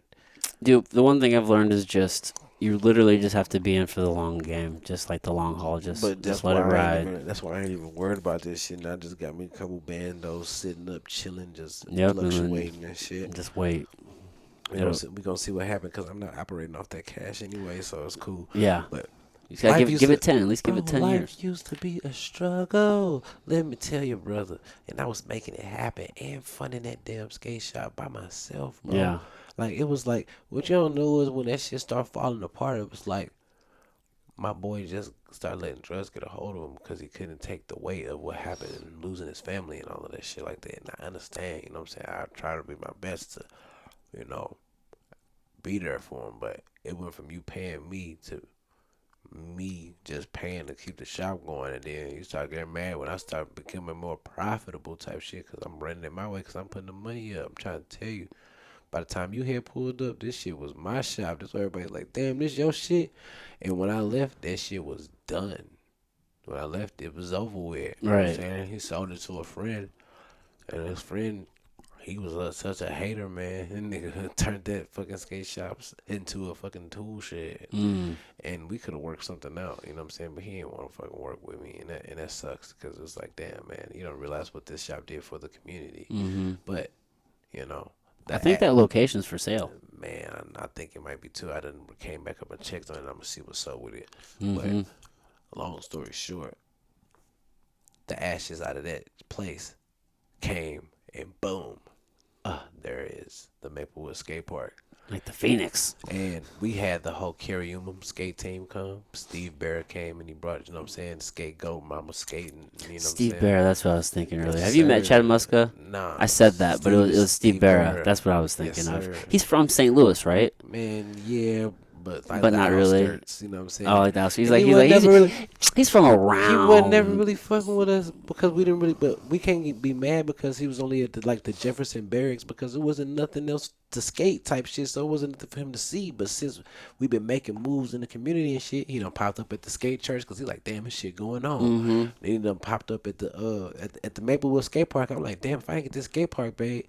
Dude, the one thing I've learned is just, you literally just have to be in for the long game. Just like the long haul. Just let it ride. That's why I ain't even worried about this shit. And I just got me a couple bandos sitting up, chilling, just Yep, fluctuating and shit. Just wait. We gonna see what happens because I'm not operating off that cash anyway, so it's cool. Yeah. But You gotta life give used it to- 10. At least give it 10 life years. used to be a struggle. Let me tell you, brother. And I was making it happen and funding that damn skate shop by myself, bro. Yeah. Like, it was like, what you don't know is when that shit started falling apart, it was like, my boy just started letting drugs get a hold of him because he couldn't take the weight of what happened and losing his family and all of that shit like that. And I understand, you know what I'm saying? I try to be my best to, you know, be there for him. But it went from you paying me to me just paying to keep the shop going. And then you start getting mad when I start becoming more profitable type shit because I'm running it my way because I'm putting the money up. I'm trying to tell you. By the time you had pulled up, this shit was my shop. That's why everybody's like, damn, this your shit. And when I left, that shit was done. When I left, it was over with. You know what I'm saying? He sold it to a friend. And his friend, he was such a hater, man. That nigga turned that fucking skate shop into a fucking tool shed. And we could have worked something out, you know what I'm saying? But he didn't want to fucking work with me. And that sucks because it's like, damn, man, you don't realize what this shop did for the community. But, you know. I think that location's for sale. Man, I think it might be too. I done came back up and checked on it. I'm going to see what's up with it. But long story short, the ashes out of that place came, and boom, there it is, the Maplewood Skate Park. Like the Phoenix. And we had the whole Cariumum skate team come. Steve Barrett came and he brought, you know what I'm saying, Skate Go, Mama Skating, you know what I'm Steve saying? Barra, that's what I was thinking earlier. Yes, Have you met sir. Chad Muska? Nah. I said that, but it was Steve Barra. Barra. That's what I was Yes, thinking sir. of. He's from St. Louis, right? Man, yeah, but like But the not really. outskirts, you know what I'm saying? Oh, like that. So he's And like, he was never really, he's from around. he wasn't never really fucking with us because we didn't really, but we can't be mad because he was only at the Jefferson Barracks because it wasn't nothing else to skate type shit, so it wasn't nothing for him to see. But since we've been making moves in the community and shit, he done popped up at the skate church because he like, damn, this shit going on. Mm-hmm. Then he done popped up at the Maplewood skate park. I'm like, damn, if I ain't get this skate park, babe,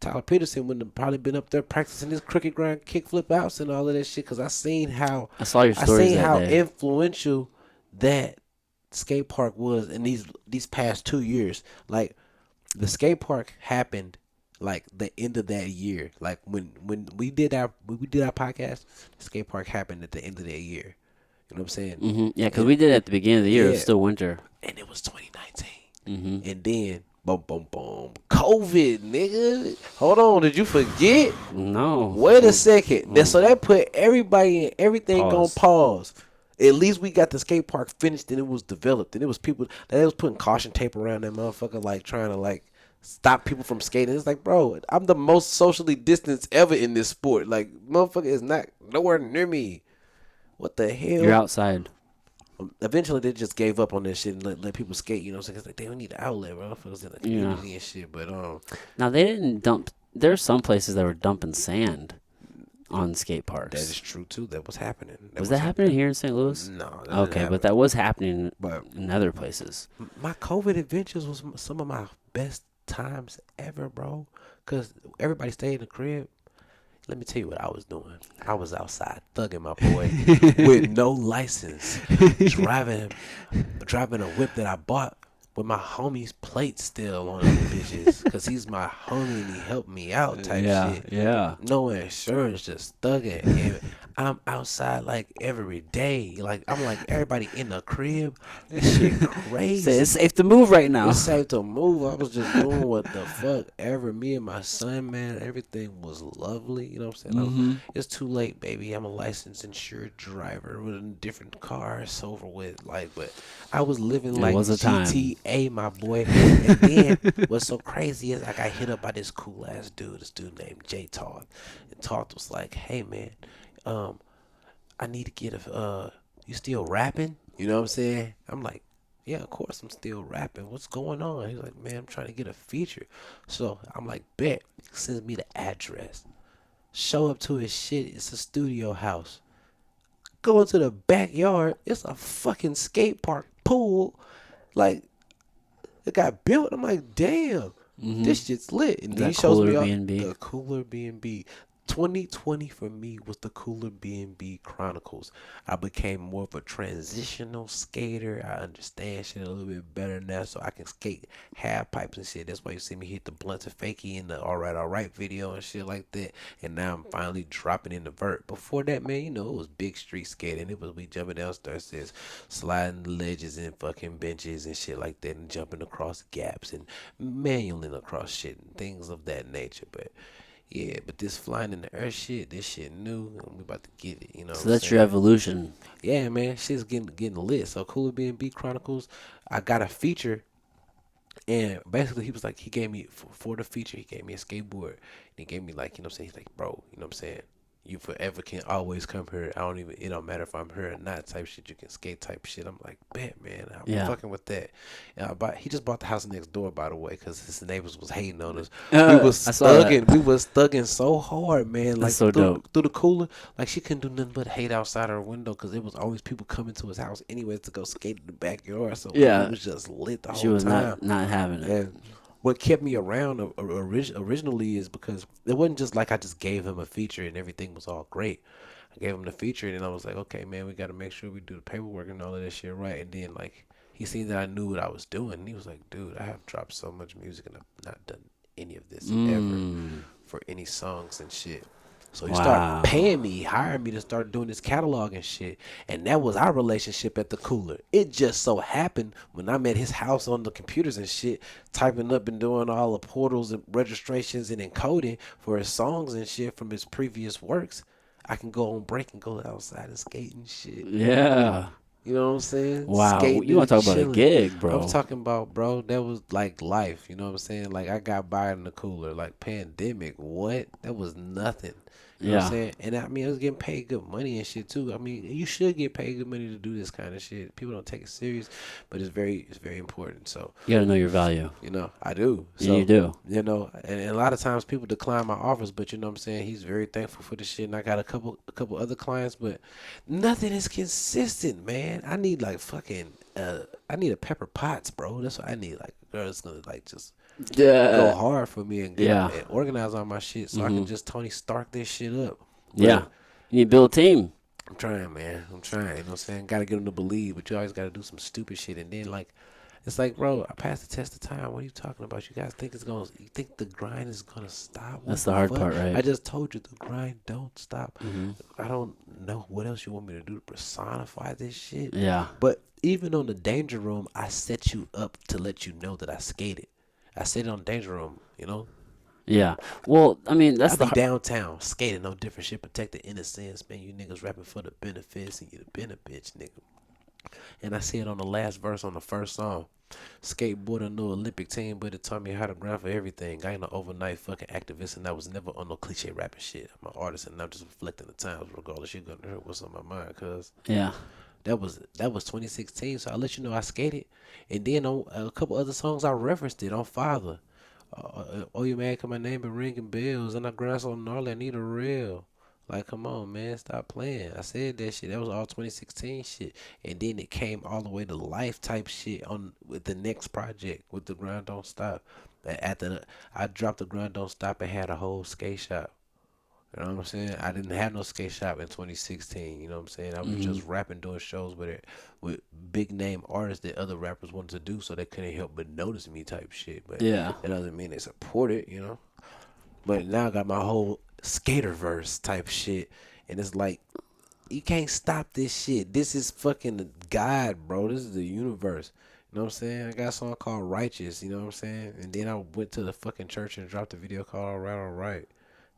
Tyler Peterson wouldn't have probably been up there practicing his crooked grind kickflip outs and all of that shit because I saw your stories that how day. influential that skate park was in these past 2 years. Like the skate park happened like the end of that year. Like when we did our podcast, the skate park happened at the end of that year. You know what I'm saying? Mm-hmm. Yeah, because we did it at the beginning of the year. It was Yeah. still winter. And it was 2019. Mm-hmm. And then boom, boom, boom. COVID, nigga. Hold on, did you forget? No. Wait a second. So that put everybody and everything on pause. At least we got the skate park finished and it was developed. And it was people that was putting caution tape around that motherfucker, like trying to like stop people from skating. It's like, bro, I'm the most socially distanced ever in this sport. Like, motherfucker is not nowhere near me. What the hell? You're outside. Eventually, they just gave up on that shit and let people skate. You know what I'm saying? It's like, they need an outlet, bro. Motherfuckers in the community and shit. But Now, they didn't dump. There are some places that were dumping sand on skate parks. that is true too. That was happening. Was that happening here in St. Louis? No. That Okay, but that was happening in other places. My COVID adventures was some of my best times ever, bro. Cause everybody stayed in the crib. Let me tell you what I was doing. I was outside thugging my boy with no license, driving a whip that I bought with my homie's plate still on them bitches. Cause he's my homie and he helped me out type shit. Yeah. No insurance, just thugging. And I'm outside like every day. Like I'm like everybody in the crib. This shit crazy. Say it's safe to move right now. It's safe to move. I was just doing what the fuck ever. Me and my son, man, everything was lovely. You know what I'm saying? Mm-hmm. It's too late, baby. I'm a licensed insured driver with a different car. It's over with. Like, but I was living like was a time. GTA, my boy. And then what's so crazy is I got hit up by this cool ass dude. This dude named J Todd. And Todd was like, "Hey, man, I need to get you still rapping?" You know what I'm saying? I'm like, yeah, of course I'm still rapping. What's going on? He's like, man, I'm trying to get a feature. So I'm like, bet. He sends me the address. Show up to his shit. It's a studio house. Go into the backyard. It's a fucking skate park pool. Like, it got built. I'm like, damn, this shit's lit. And then he shows me the Cooler B&B. 2020 for me was the Cooler B&B Chronicles. I became more of a transitional skater. I understand shit a little bit better now, so I can skate half pipes and shit. That's why you see me hit the blunt to fakie in the alright video and shit like that. And now I'm finally dropping in the vert. Before that, man, you know, it was big street skating. It was we jumping down stairs, sliding ledges and fucking benches and shit like that, and jumping across gaps and manualing across shit and things of that nature. But yeah, but this flying in the earth shit, this shit new, and we about to get it, you know. So that's your evolution. Yeah, man, shit's getting lit. So Cooler B&B Chronicles, I got a feature, and basically he was like, he gave me for the feature, he gave me a skateboard, and he gave me like, you know what I'm saying, he's like, bro, you know what I'm saying, you forever can always come here. It don't matter if I'm here or not type shit. You can skate type shit. I'm like, bet, man. I'm fucking with that. He just bought the house next door, by the way, because his neighbors was hating on us. We was thugging so hard, man. Like, so through the cooler. Like, she couldn't do nothing but hate outside her window because there was always people coming to his house anyways to go skate in the backyard. So it was just lit the whole time. She was not having it. And what kept me around originally is because it wasn't just like I just gave him a feature and everything was all great. I gave him the feature and then I was like, okay, man, we got to make sure we do the paperwork and all of that shit right. And then like he seen that I knew what I was doing. And he was like, dude, I have dropped so much music and I've not done any of this ever for any songs and shit. So he started Wow. paying me, he hired me to start doing this catalog and shit. And that was our relationship at the cooler. It just so happened when I'm at his house on the computers and shit, typing up and doing all the portals and registrations and encoding for his songs and shit from his previous works, I can go on break and go outside and skate and shit. Yeah. You know what I'm saying? Wow. Skating You want and to talk about a chilling. gig, I'm bro? talking about, bro, that was like life. You know what I'm saying? Like, I got by in the cooler. Like, pandemic, what? That was nothing. You know what I'm Yeah. saying? And I mean, I was getting paid good money and shit too. I mean, you should get paid good money to do this kind of shit. People don't take it serious, but it's very important. So, You got to know your value. you know, I do. And you So, do. you know, and a lot of times people decline my offers, but you know what I'm saying? He's very thankful for the shit. And I got a couple other clients, but nothing is consistent, man. I need like fucking I need a Pepper Potts, bro. That's what I need. Like a girl that's gonna like just go Yeah. hard for me and get Yeah. and organize all my shit so I can just Tony Stark this shit up. Yeah. But You need to build a team. I'm trying, man. I'm trying. You know what I'm saying? Gotta get them to believe, but you always gotta do some stupid shit. And then, like, it's like, bro, I passed the test of time. What are you talking about? You guys think you think the grind is gonna stop? What That's the the hard fuck? part, right? I just told you the grind don't stop. Mm-hmm. I don't know what else you want me to do to personify this shit. Yeah. But even on the Danger Room, I set you up to let you know that I skated. I said it on Danger Room, you know? Yeah. Well, I mean, I that's the be downtown skating, no different shit. Protect the innocence, man. You niggas rapping for the benefits and you the benefits, nigga. And I said on the last verse on the first song, skateboarding no Olympic team, but it taught me how to grind for everything. I ain't no overnight fucking activist, and I was never on no cliche rapping shit. I'm an artist, and I'm just reflecting the times, regardless. You're gonna hear what's on my mind, cause Yeah. that was 2016. So I let you know I skated, and then on a couple other songs I referenced it on Father. Oh, you mad 'cause my name been ringing bells, and I grind so gnarly I need a rail. Like, come on, man, stop playing. I said that shit. That was all 2016 shit, and then it came all the way to life type shit on with the next project with the grind don't stop. After I dropped the grind don't stop and had a whole skate shop. You know what I'm saying? I didn't have no skate shop in 2016. You know what I'm saying? I was Mm-hmm. just rapping, doing shows with big name artists that other rappers wanted to do, so they couldn't help but notice me type shit. But Yeah. that doesn't mean they support it, you know. But now I got my whole skater verse type shit, and it's like you can't stop this shit. This is fucking God, bro. This is the universe. You know what I'm saying? I got a song called Righteous. You know what I'm saying? And then I went to the fucking church and dropped a video called All Right, All Right.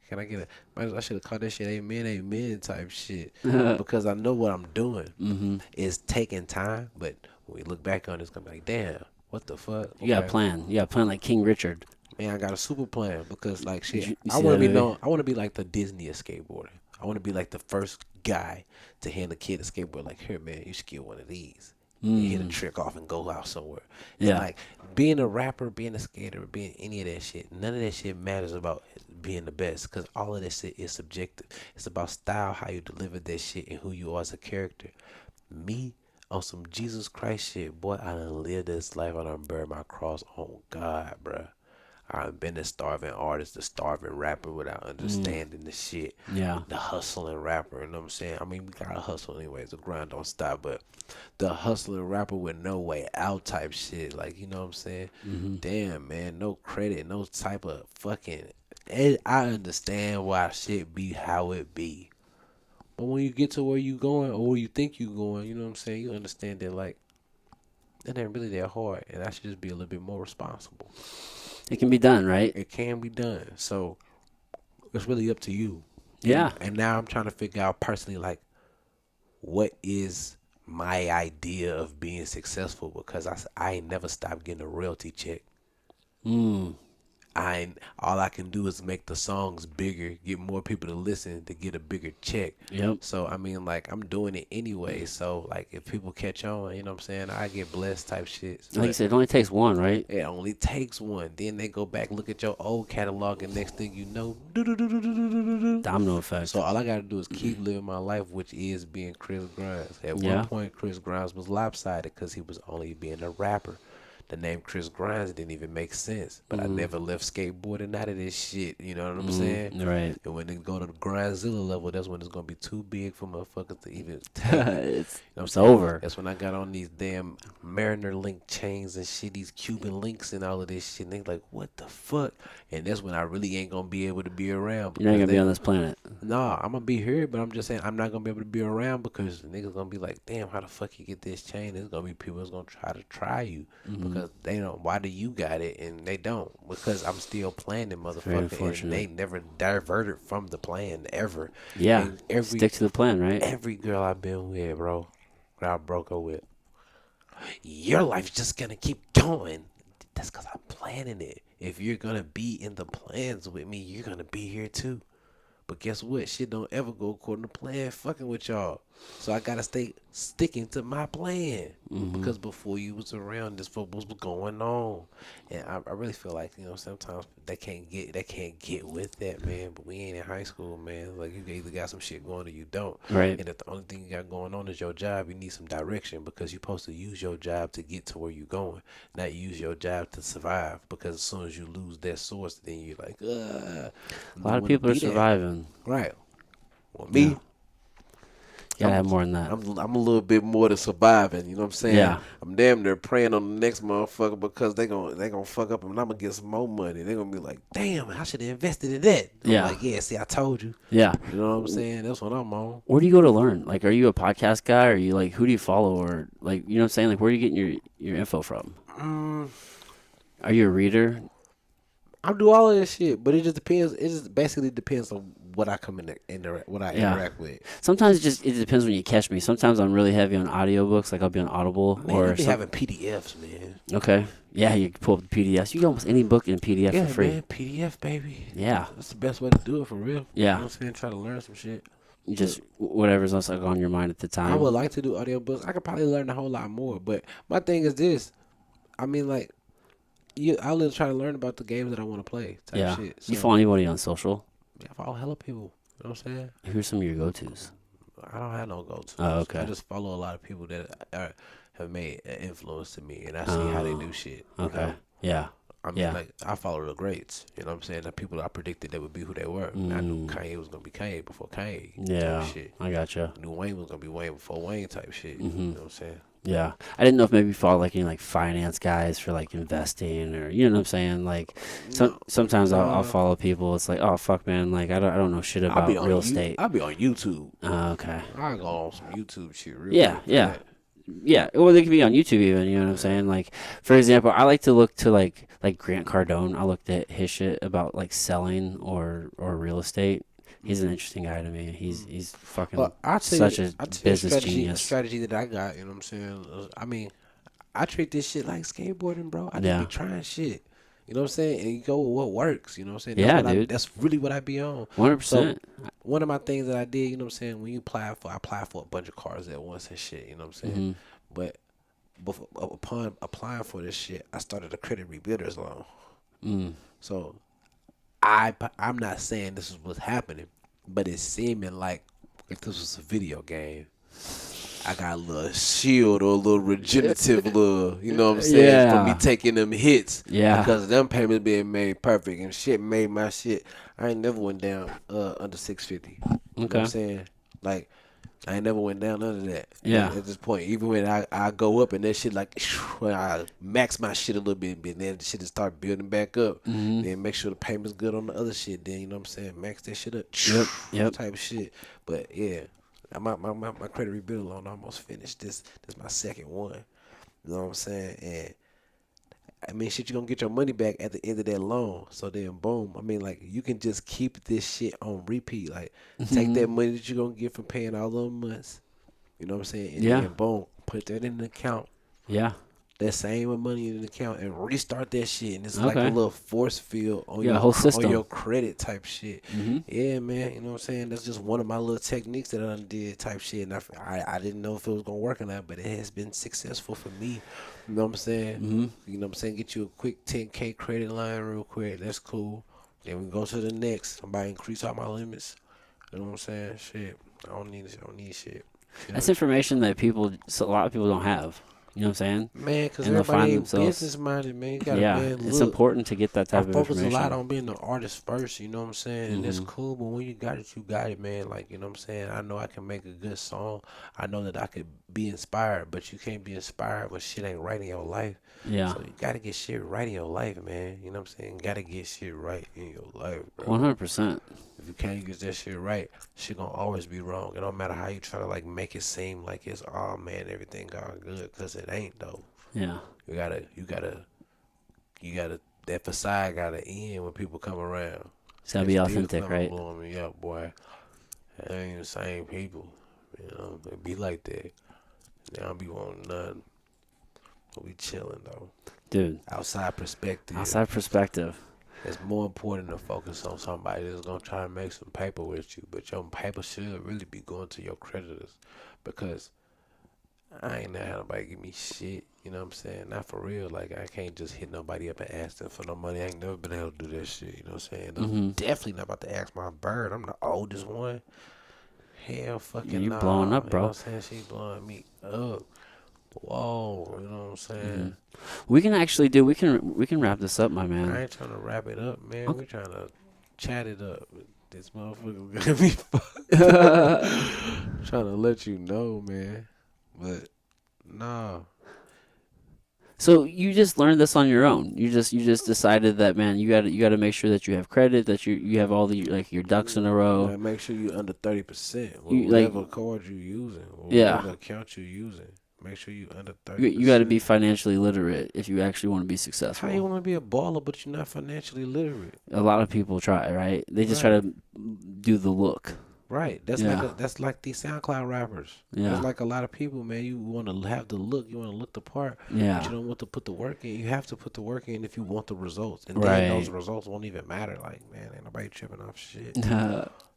Can I get a? I should have called that shit Amen, Amen type shit because I know what I'm doing. Mm-hmm. It's taking time, but when we look back on it, it's gonna be like, damn, what the fuck? You got a Okay, plan. You got a plan like King Richard. man, I got a super plan because like Did shit, you I see want that to be movie? known. I want to be like the Disney of skateboarding. I want to be like the first guy to hand a kid a skateboard. Like, here, man, you should get one of these. And hit a trick off and go out somewhere. And Yeah. like being a rapper, being a skater, being any of that shit, none of that shit matters about being the best because all of that shit is subjective. It's about style, how you deliver that shit, and who you are as a character. Me on some Jesus Christ shit, boy, I done lived this life. I done buried my cross on God, bruh. I've been a starving artist, a starving rapper without understanding the shit. Yeah. The hustling rapper, you know what I'm saying? I mean, we gotta hustle anyways. The grind don't stop, but the hustling rapper with no way out type shit, like, you know what I'm saying? Mm-hmm. Damn, man, no credit, no type of fucking. And I understand why shit be how it be, but when you get to where you going or where you think you going, you know what I'm saying? You understand that like it ain't really that hard, and I should just be a little bit more responsible. It can be done, right? It can be done, so it's really up to you. Yeah. And now I'm trying to figure out personally, like, what is my idea of being successful? Because I ain't never stopped getting a royalty check. Mm. All I can do is make the songs bigger, get more people to listen to get a bigger check. Yep. So I mean, like, I'm doing it anyway. So like, if people catch on, you know what I'm saying, I get blessed type shit. Like you But said, it only takes one, right? it only takes one. Then they go back, look at your old catalog, and next thing you know, Domino effect. so all I gotta do is keep living my life, which is being Chris Grimes. At Yeah. one point, Chris Grimes was lopsided because he was only being a rapper. the name Chris Grindz didn't even make sense. But I never left skateboarding out of this shit. You know what I'm saying? Right. And when they go to the Grindzilla level, that's when it's gonna be too big for motherfuckers to even take it. it's You know what I'm it's saying? over. That's when I got on these damn Mariner link chains and shit, these Cuban links and all of this shit. And they like, what the fuck? And that's when I really ain't gonna be able to be around. You're not Because gonna be on this planet. nah, I'm gonna be here, but I'm just saying I'm not gonna be able to be around because the niggas gonna be like, damn, how the fuck you get this chain? There's gonna be people that's gonna try you because they don't. Why do you got it and they don't? Because I'm still playing the Very motherfucker, and unfortunate. they never diverted from the plan ever. Yeah. And every Stick to the plan, right? every girl I've been with, bro, that I broke up with, your life's just gonna keep going. That's because I'm planning it. If you're gonna be in the plans with me, you're gonna be here too. But guess what? Shit don't ever go according to plan fucking with y'all. So I gotta stay sticking to my plan. Because before you was around, this what was going on. And I really feel like, sometimes they can't get with that, man. But we ain't in high school, man. Like you either got some shit going or you don't. Right. And if the only thing you got going on is your job, you need some direction because you're supposed to use your job to get to where you're going, not use your job to survive. Because as soon as you lose that source, then you're like, A lot of people are surviving. Right. Well, me, You gotta have more than that. I'm a little bit more to surviving. You know what I'm saying? Yeah. I'm damn near praying on the next motherfucker because they gonna fuck up and I'm gonna get some more money. They're gonna be like, damn, I should have invested in that. I'm Yeah. like, yeah, see, I told you. Yeah. You know what I'm saying? That's what I'm on. Where do you go to learn? Like, are you a podcast guy? Or are you like, who do you follow? Or like, you know what I'm saying? Like, where are you getting your info from? Are you a reader? I do all of this shit, but it just depends. It just basically depends on what I come in what I Yeah. interact with. Sometimes it depends when you catch me. Sometimes I'm really heavy on audiobooks. Like, I'll be on Audible Man, or I be some- having PDFs, man. Okay. Yeah, you can pull up the PDFs. You get almost any book in PDF Yeah, for free. man, PDF, baby. Yeah. That's the best way to do it for real. Yeah. You know what I'm saying? Try to learn some shit. You just whatever's else like on your mind at the time. I would like to do audiobooks. I could probably learn a whole lot more. But my thing is this. I mean, like, I live try to learn about the games that I want to play. Type Yeah. shit. You So, follow anybody on social? yeah, I follow hella people. You know what I'm saying? Who's some of your go-tos? I don't have no go-to. Oh, okay. I just follow a lot of people that have made an influence to me, and I see how they do shit. You Okay. know? Yeah. I mean, Yeah. like, I follow the greats. You know what I'm saying? The people I predicted they would be who they were. I knew Kanye was going to be Kanye before Kanye. Yeah. Type shit. I gotcha. I knew Wayne was going to be Wayne before Wayne type shit. You know what I'm saying? Yeah. I didn't know if maybe you follow like any like finance guys for like investing or you know what I'm saying? Like sometimes I'll follow people. It's like, oh fuck man, like I don't know shit about real estate. I'll be on YouTube. Okay. I go on some YouTube shit real Yeah, quick for yeah. that. Yeah, or they could be on YouTube even, you know what I'm saying? Like, for example, I like to look to like Grant Cardone. I looked at his shit about like selling or real estate. He's an interesting guy to me. He's fucking Well, I'd say, such a I'd say business genius. strategy that I got, you know what I'm saying? I mean, I treat this shit like skateboarding, bro. I just Yeah. be trying shit. You know what I'm saying? And you go with what works, you know what I'm saying? Yeah, That's dude. that's really what I be on. 100%. One of my things that I did, you know what I'm saying, when you I apply for a bunch of cars at once and shit, you know what I'm saying? But upon applying for this shit, I started a credit rebuilder's loan. So I'm not saying this is what's happening, but it's seeming like if this was a video game. I got a little shield or a little regenerative little, you know what I'm saying, Yeah. for me taking them hits. Yeah. Because them payments being made perfect and shit made my shit. I ain't never went down under 650. You know what Okay. I'm saying? Like, I ain't never went down under that. Yeah. At this point, even when I go up and that shit like, when I max my shit a little bit, and then the shit just start building back up. Then make sure the payment's good on the other shit. Then, you know what I'm saying? Max that shit up. Yep. Type of shit. But yeah. My credit rebuild loan almost finished. This my second one. You know what I'm saying? And I mean, shit, you're gonna get your money back at the end of that loan. So then, boom. I mean, like, you can just keep this shit on repeat. Like, take that money that you're gonna get from paying all those months. You know what I'm saying? And Yeah. then, boom, put that in the account. Yeah. That same money in the account and restart that shit. And it's like a Okay. little force field on Yeah, whole system. on your credit type shit. Yeah, man. You know what I'm saying? That's just one of my little techniques that I done did type shit. And I didn't know if it was going to work or not, but it has been successful for me. You know what I'm saying? You know what I'm saying? Get you a quick 10K credit line real quick. That's cool. Then we go to the next. I'm about to increase all my limits. You know what I'm saying? Shit. I don't need shit. That's information that a lot of people don't have. You know what I'm saying? Man, because And they'll everybody find ain't themselves. business minded, man. You gotta, Yeah, man, it's look. important to get that I type of focus a lot information. on being the artist first, you know what I'm saying? And it's Hmm. cool, but when you got it, man. Like, you know what I'm saying? I know I can make a good song. I know that I could be inspired, but you can't be inspired when shit ain't right in your life. Yeah, So you gotta get shit right in your life, man. You know what I'm saying? You gotta get shit right in your life, bro. 100%. If you can't get that shit right, shit gonna always be wrong. It don't matter how you try to like make it seem like it's oh man, everything all good, cause it ain't though. Yeah, You gotta that facade gotta end when people come around. it's gotta They be still authentic, come and right? blowing me up, boy. They ain't the same people. You know, they be like that. They don't be wanting nothing. But we chilling though. Dude, Outside perspective. outside perspective. It's more important to focus on somebody that's gonna try to make some paper with you, but your paper should really be going to your creditors, because I ain't never had nobody give me shit. You know what I'm saying? Not for real. Like I can't just hit nobody up and ask them for no money. I ain't never been able to do that shit. You know what I'm saying? I'm Hmm. definitely not about to ask my bird. I'm the oldest one. Hell Yeah, fucking you're blowing nah. up, You know bro. what I'm saying? She blowing me up. Whoa. You know what I'm Hmm. saying? We can actually do. We can wrap this up, my I man. ain't trying to wrap it up, man. Okay. We trying to chat it up. This motherfucker gonna be fucked trying to let you know, man. But nah. So you just learned this on your own. You just decided that, man, you got to make sure that you have credit, that you have all the like your ducks in a row. Like, make sure you under 30% with You like whatever card you using or yeah. whatever account you using. Make sure you under You got to 30%. be financially literate if you actually want to be How you successful. want to be a baller but you're not financially literate? A lot of people try, right? They just try Right. to do the look. Right. Yeah. That's like these SoundCloud rappers. That's Yeah. like a lot of people, man. You want to have the look, you want to look the part, but you Yeah. don't want to put the work in. You have to put the work in if you want the results, and then those Right. results won't even matter. Like, man, ain't nobody tripping off shit.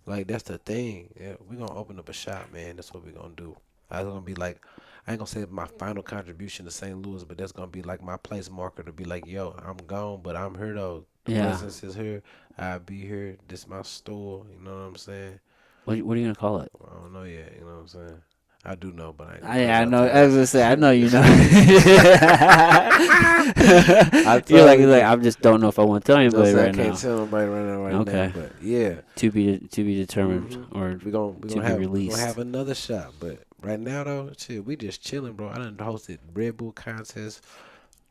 Like that's the thing. Yeah, we gonna open up a shop, man. That's what we gonna do. I was gonna be like, I ain't gonna say my final contribution to St. Louis, but that's gonna be like my place marker to be like, yo, I'm gone, but I'm here though. The Yeah. presence is here. I'll be here. This my store. You know what I'm saying? What are you gonna call it? I don't know yet. You know what I'm saying? I do know, but I ain't gonna put it I out know. there. I was gonna say, I know you know. I you're like, I just don't know if I want to tell you know what I'm anybody saying? I right can't now. tell nobody right now. Okay. But yeah, To be determined, Mhm. or we gonna to be we released. gonna have another shot. But right now though, shit, we just chilling, bro. I done hosted Red Bull contests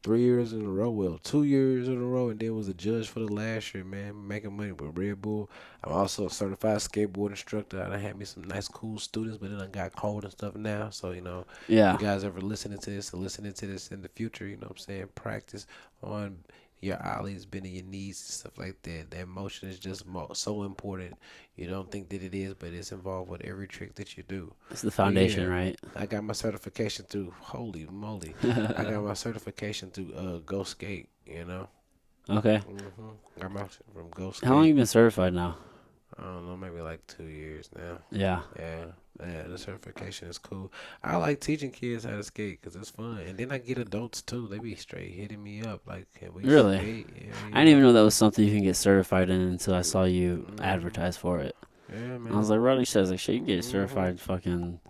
3 years in a row. Well, 2 years in a row, and then was a judge for the last year, man. Making money with Red Bull. I'm also a certified skateboard instructor. I done had me some nice, cool students, but then I got cold and stuff now. So, you know, Yeah. you guys ever listening to this or listening to this in the future, you know what I'm saying? Practice on your ollies, bending your knees and stuff like that. That motion is just so important. You don't think that it is, but it's involved with every trick that you do. It's the foundation, Yeah. right? I got my certification through, holy moly. I got my certification through Go Skate, you know? Okay. Got my from Go Skate. How long you been certified now? I don't know, maybe like 2 years now. Yeah. Yeah, the certification is cool. I like teaching kids how to skate because it's fun. And then I get adults too. They be straight hitting me up like, can we Really? skate? Yeah, I didn't even know that was something you can get certified in until I saw you Mhm. advertise for it. Yeah, man. I was like, Rodney says like, shit, you can get Mhm. certified fucking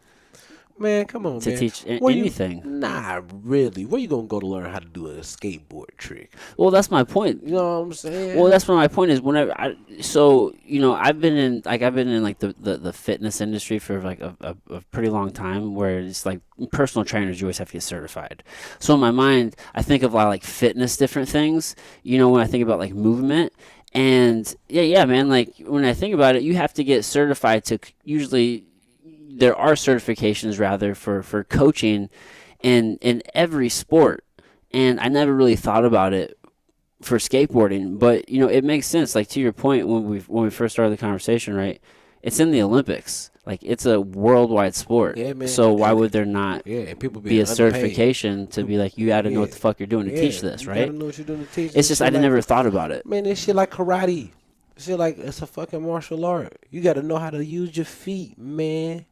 Man, come on, to man. teach Where anything. Nah, really. Where you gonna go to learn how to do a skateboard trick? Well, that's my point. You know what I'm saying? Well, that's what my point is. Whenever so I've been in like the fitness industry for like a pretty long time. Where it's like personal trainers, you always have to get certified. So in my mind, I think of a lot of, like fitness, different things. When I think about like movement, and yeah, man. Like when I think about it, you have to get certified to usually. There are certifications rather for coaching, in every sport, and I never really thought about it for skateboarding, but it makes sense. Like to your point, when we first started the conversation, right? It's in the Olympics. Like it's a worldwide sport. Yeah, man. So why would there not Yeah, and people be a underpaid. certification to be like, you got to know what Yeah. the fuck you're doing to teach this, You right? gotta know what you're doing to teach. It's This just shit I like, never thought about it. Man, this shit like karate. Shit like it's a fucking martial art. You gotta know how to use your feet, man.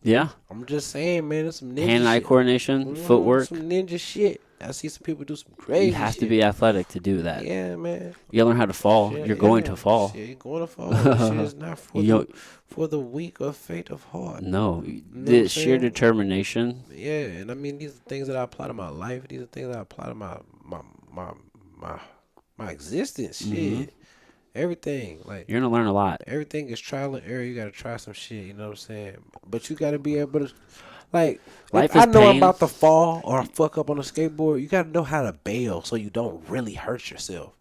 Yeah, I'm just saying, man. It's some ninja hand-eye shit. coordination, Mhm, footwork. Some ninja shit. I see some people do some You crazy have shit. to be athletic to do that. Yeah, man. You gotta learn how to fall. Shit, You're going to fall. Shit, you're going to fall. This shit is not You for the weak or faint of heart. no, You know what the I'm sheer saying? determination. Yeah, and I mean these are things that I apply to my life. These are things that I apply to my my my existence. Hmm. Shit, everything. Like You're gonna learn a lot. everything is trial and error. You gotta try some shit. You know what I'm saying? But you gotta be able to. Like, if Life I is know I'm pain. about to fall or I fuck up on a skateboard, you gotta know how to bail so you don't really hurt yourself.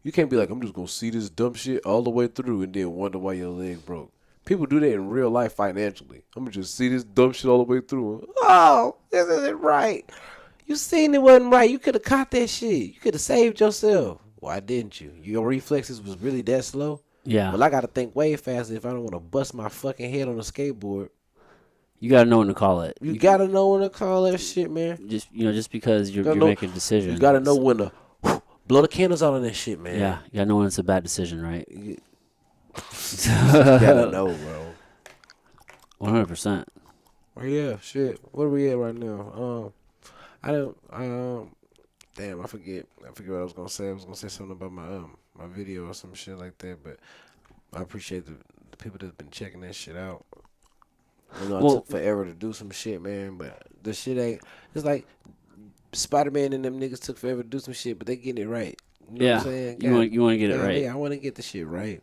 You can't be like, I'm just gonna see this dumb shit all the way through and then wonder why your leg broke. People do that in real life financially. I'm gonna just see this dumb shit all the way through. Oh, this isn't right. You seen it wasn't right. You could have caught that shit. You could have saved yourself. Why didn't you? Your reflexes was really that slow? Yeah, Well, I gotta think way faster if I don't want to bust my fucking head on a skateboard. you gotta know when to call it. You gotta know when to call that shit, man. Just because you're Gotta know, making a decision. you gotta know when to blow the candles out on that shit, man. Yeah, you gotta know when it's a bad decision, right? You gotta know, bro. 100%. Oh yeah, shit. Where we at right now? I don't. Damn, I forget. I forget what I was gonna say. I was gonna say something about my video or some shit like that. But I appreciate the people that's been checking that shit out. You know, it Well, took forever to do some shit, man. But the shit ain't. It's like Spider-Man and them niggas took forever to do some shit, but they getting it right. You know yeah, what I'm saying? you want to get it right. Yeah, I want to get the shit right.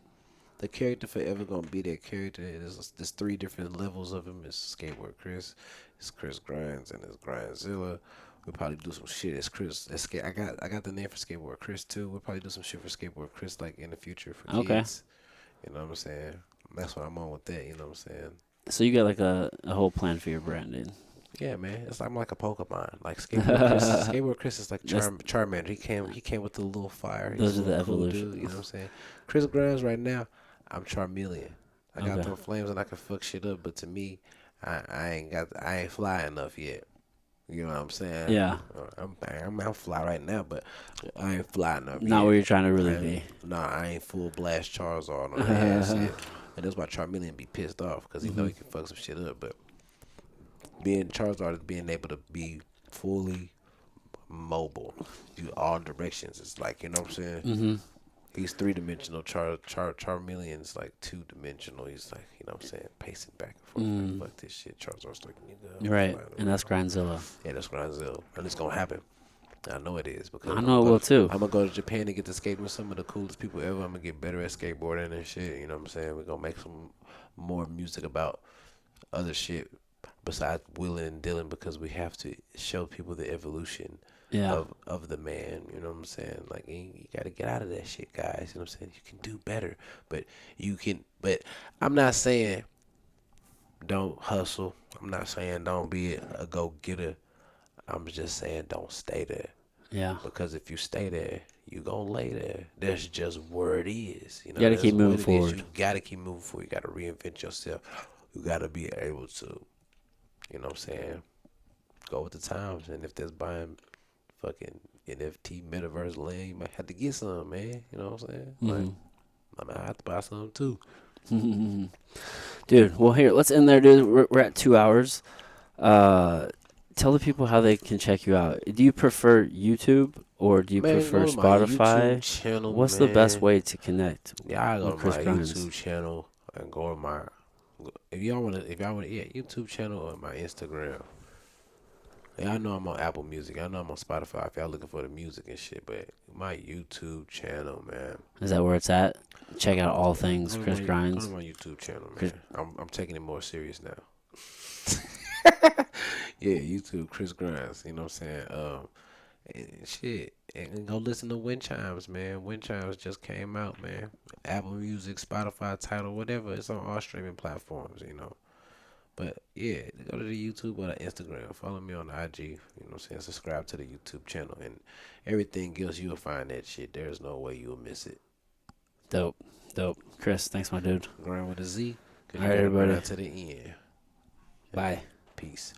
The character forever gonna be that character. There's three different levels of him. It's Skateboard Chris, it's Chris Grindz, and it's Grindzilla. We'll probably do some shit as Chris. I got the name for Skateboard Chris too. We'll probably do some shit for Skateboard Chris like in the future for Okay. kids. You know what I'm saying? That's what I'm on with that. You know what I'm saying? So you got like a whole plan for your branding. Yeah, man. I'm like a Pokemon. Like Skateboard Chris. Skateboard Chris is like Charmander. He came with the little fire. Those He's are the a cool evolution. dude, you know what I'm saying? Chris Grimes right now, I'm Charmeleon. I got Okay. them flames and I can fuck shit up, but to me, I ain't fly enough yet. You know what I'm saying? Yeah. I'm fly right now, but I ain't fly enough yet. Not where you're trying to really be. Nah, I ain't full blast Charizard on that ass shit. And that's why Charmeleon be pissed off because he know he can fuck some shit up, but being Charizard is being able to be fully mobile, do all directions. It's like, you know what I'm saying? Mm-hmm. He's 3-dimensional. Charmeleon's like 2-dimensional. He's like, you know what I'm saying, pacing back and forth. Like, fuck this shit. Charizard's like, nigga. Right, and that's Grindzilla. Yeah, that's Grindz. And it's gonna happen. I know it is because I know it will too. I'm gonna go to Japan and get to skate with some of the coolest people ever. I'm gonna get better at skateboarding and shit. You know what I'm saying? We're gonna make some more music about other shit besides Willing and Dylan because we have to show people the evolution of the man. You know what I'm saying? Like you gotta get out of that shit, guys. You know what I'm saying? You can do better, but I'm not saying don't hustle. I'm not saying don't be a go getter. I'm just saying don't stay there. Yeah. Because if you stay there, you gonna lay there. That's just where it is. You know, You gotta keep that's what moving it is. forward. You gotta keep moving forward. You gotta reinvent yourself. You gotta be able to, you know what I'm saying, go with the times. And if there's buying fucking NFT metaverse land, you might have to get some, man. You know what I'm saying? Like, I might have to buy some too. Dude, well, here, let's end there, dude. We're at 2 hours. Tell the people how they can check you out. Do you prefer YouTube or do you prefer go to my YouTube YouTube channel, What's the best way to connect? Yeah, I go with to Chris my Grindz? YouTube channel and go to my if y'all wanna yeah, YouTube channel or my Instagram. Yeah, I know I'm on Apple Music. I know I'm on Spotify if y'all looking for the music and shit, but my YouTube channel, man. Is that where it's at? Check out all things Chris Go Grindz. to my YouTube channel, man. I'm taking it more serious now. Yeah, YouTube Chris Grindz, you know what I'm saying? And shit. And go listen to Wind Chimes, man. Wind Chimes just came out, man. Apple Music, Spotify, Tidal, whatever. It's on all streaming platforms, you know. But yeah, go to the YouTube or the Instagram. Follow me on IG. You know what I'm saying? Subscribe to the YouTube channel. And everything else, you'll find that shit. There's no way you'll miss it. Dope. Chris, thanks, my dude. Grind with a Z. All right, everybody. To the end. Bye. Peace.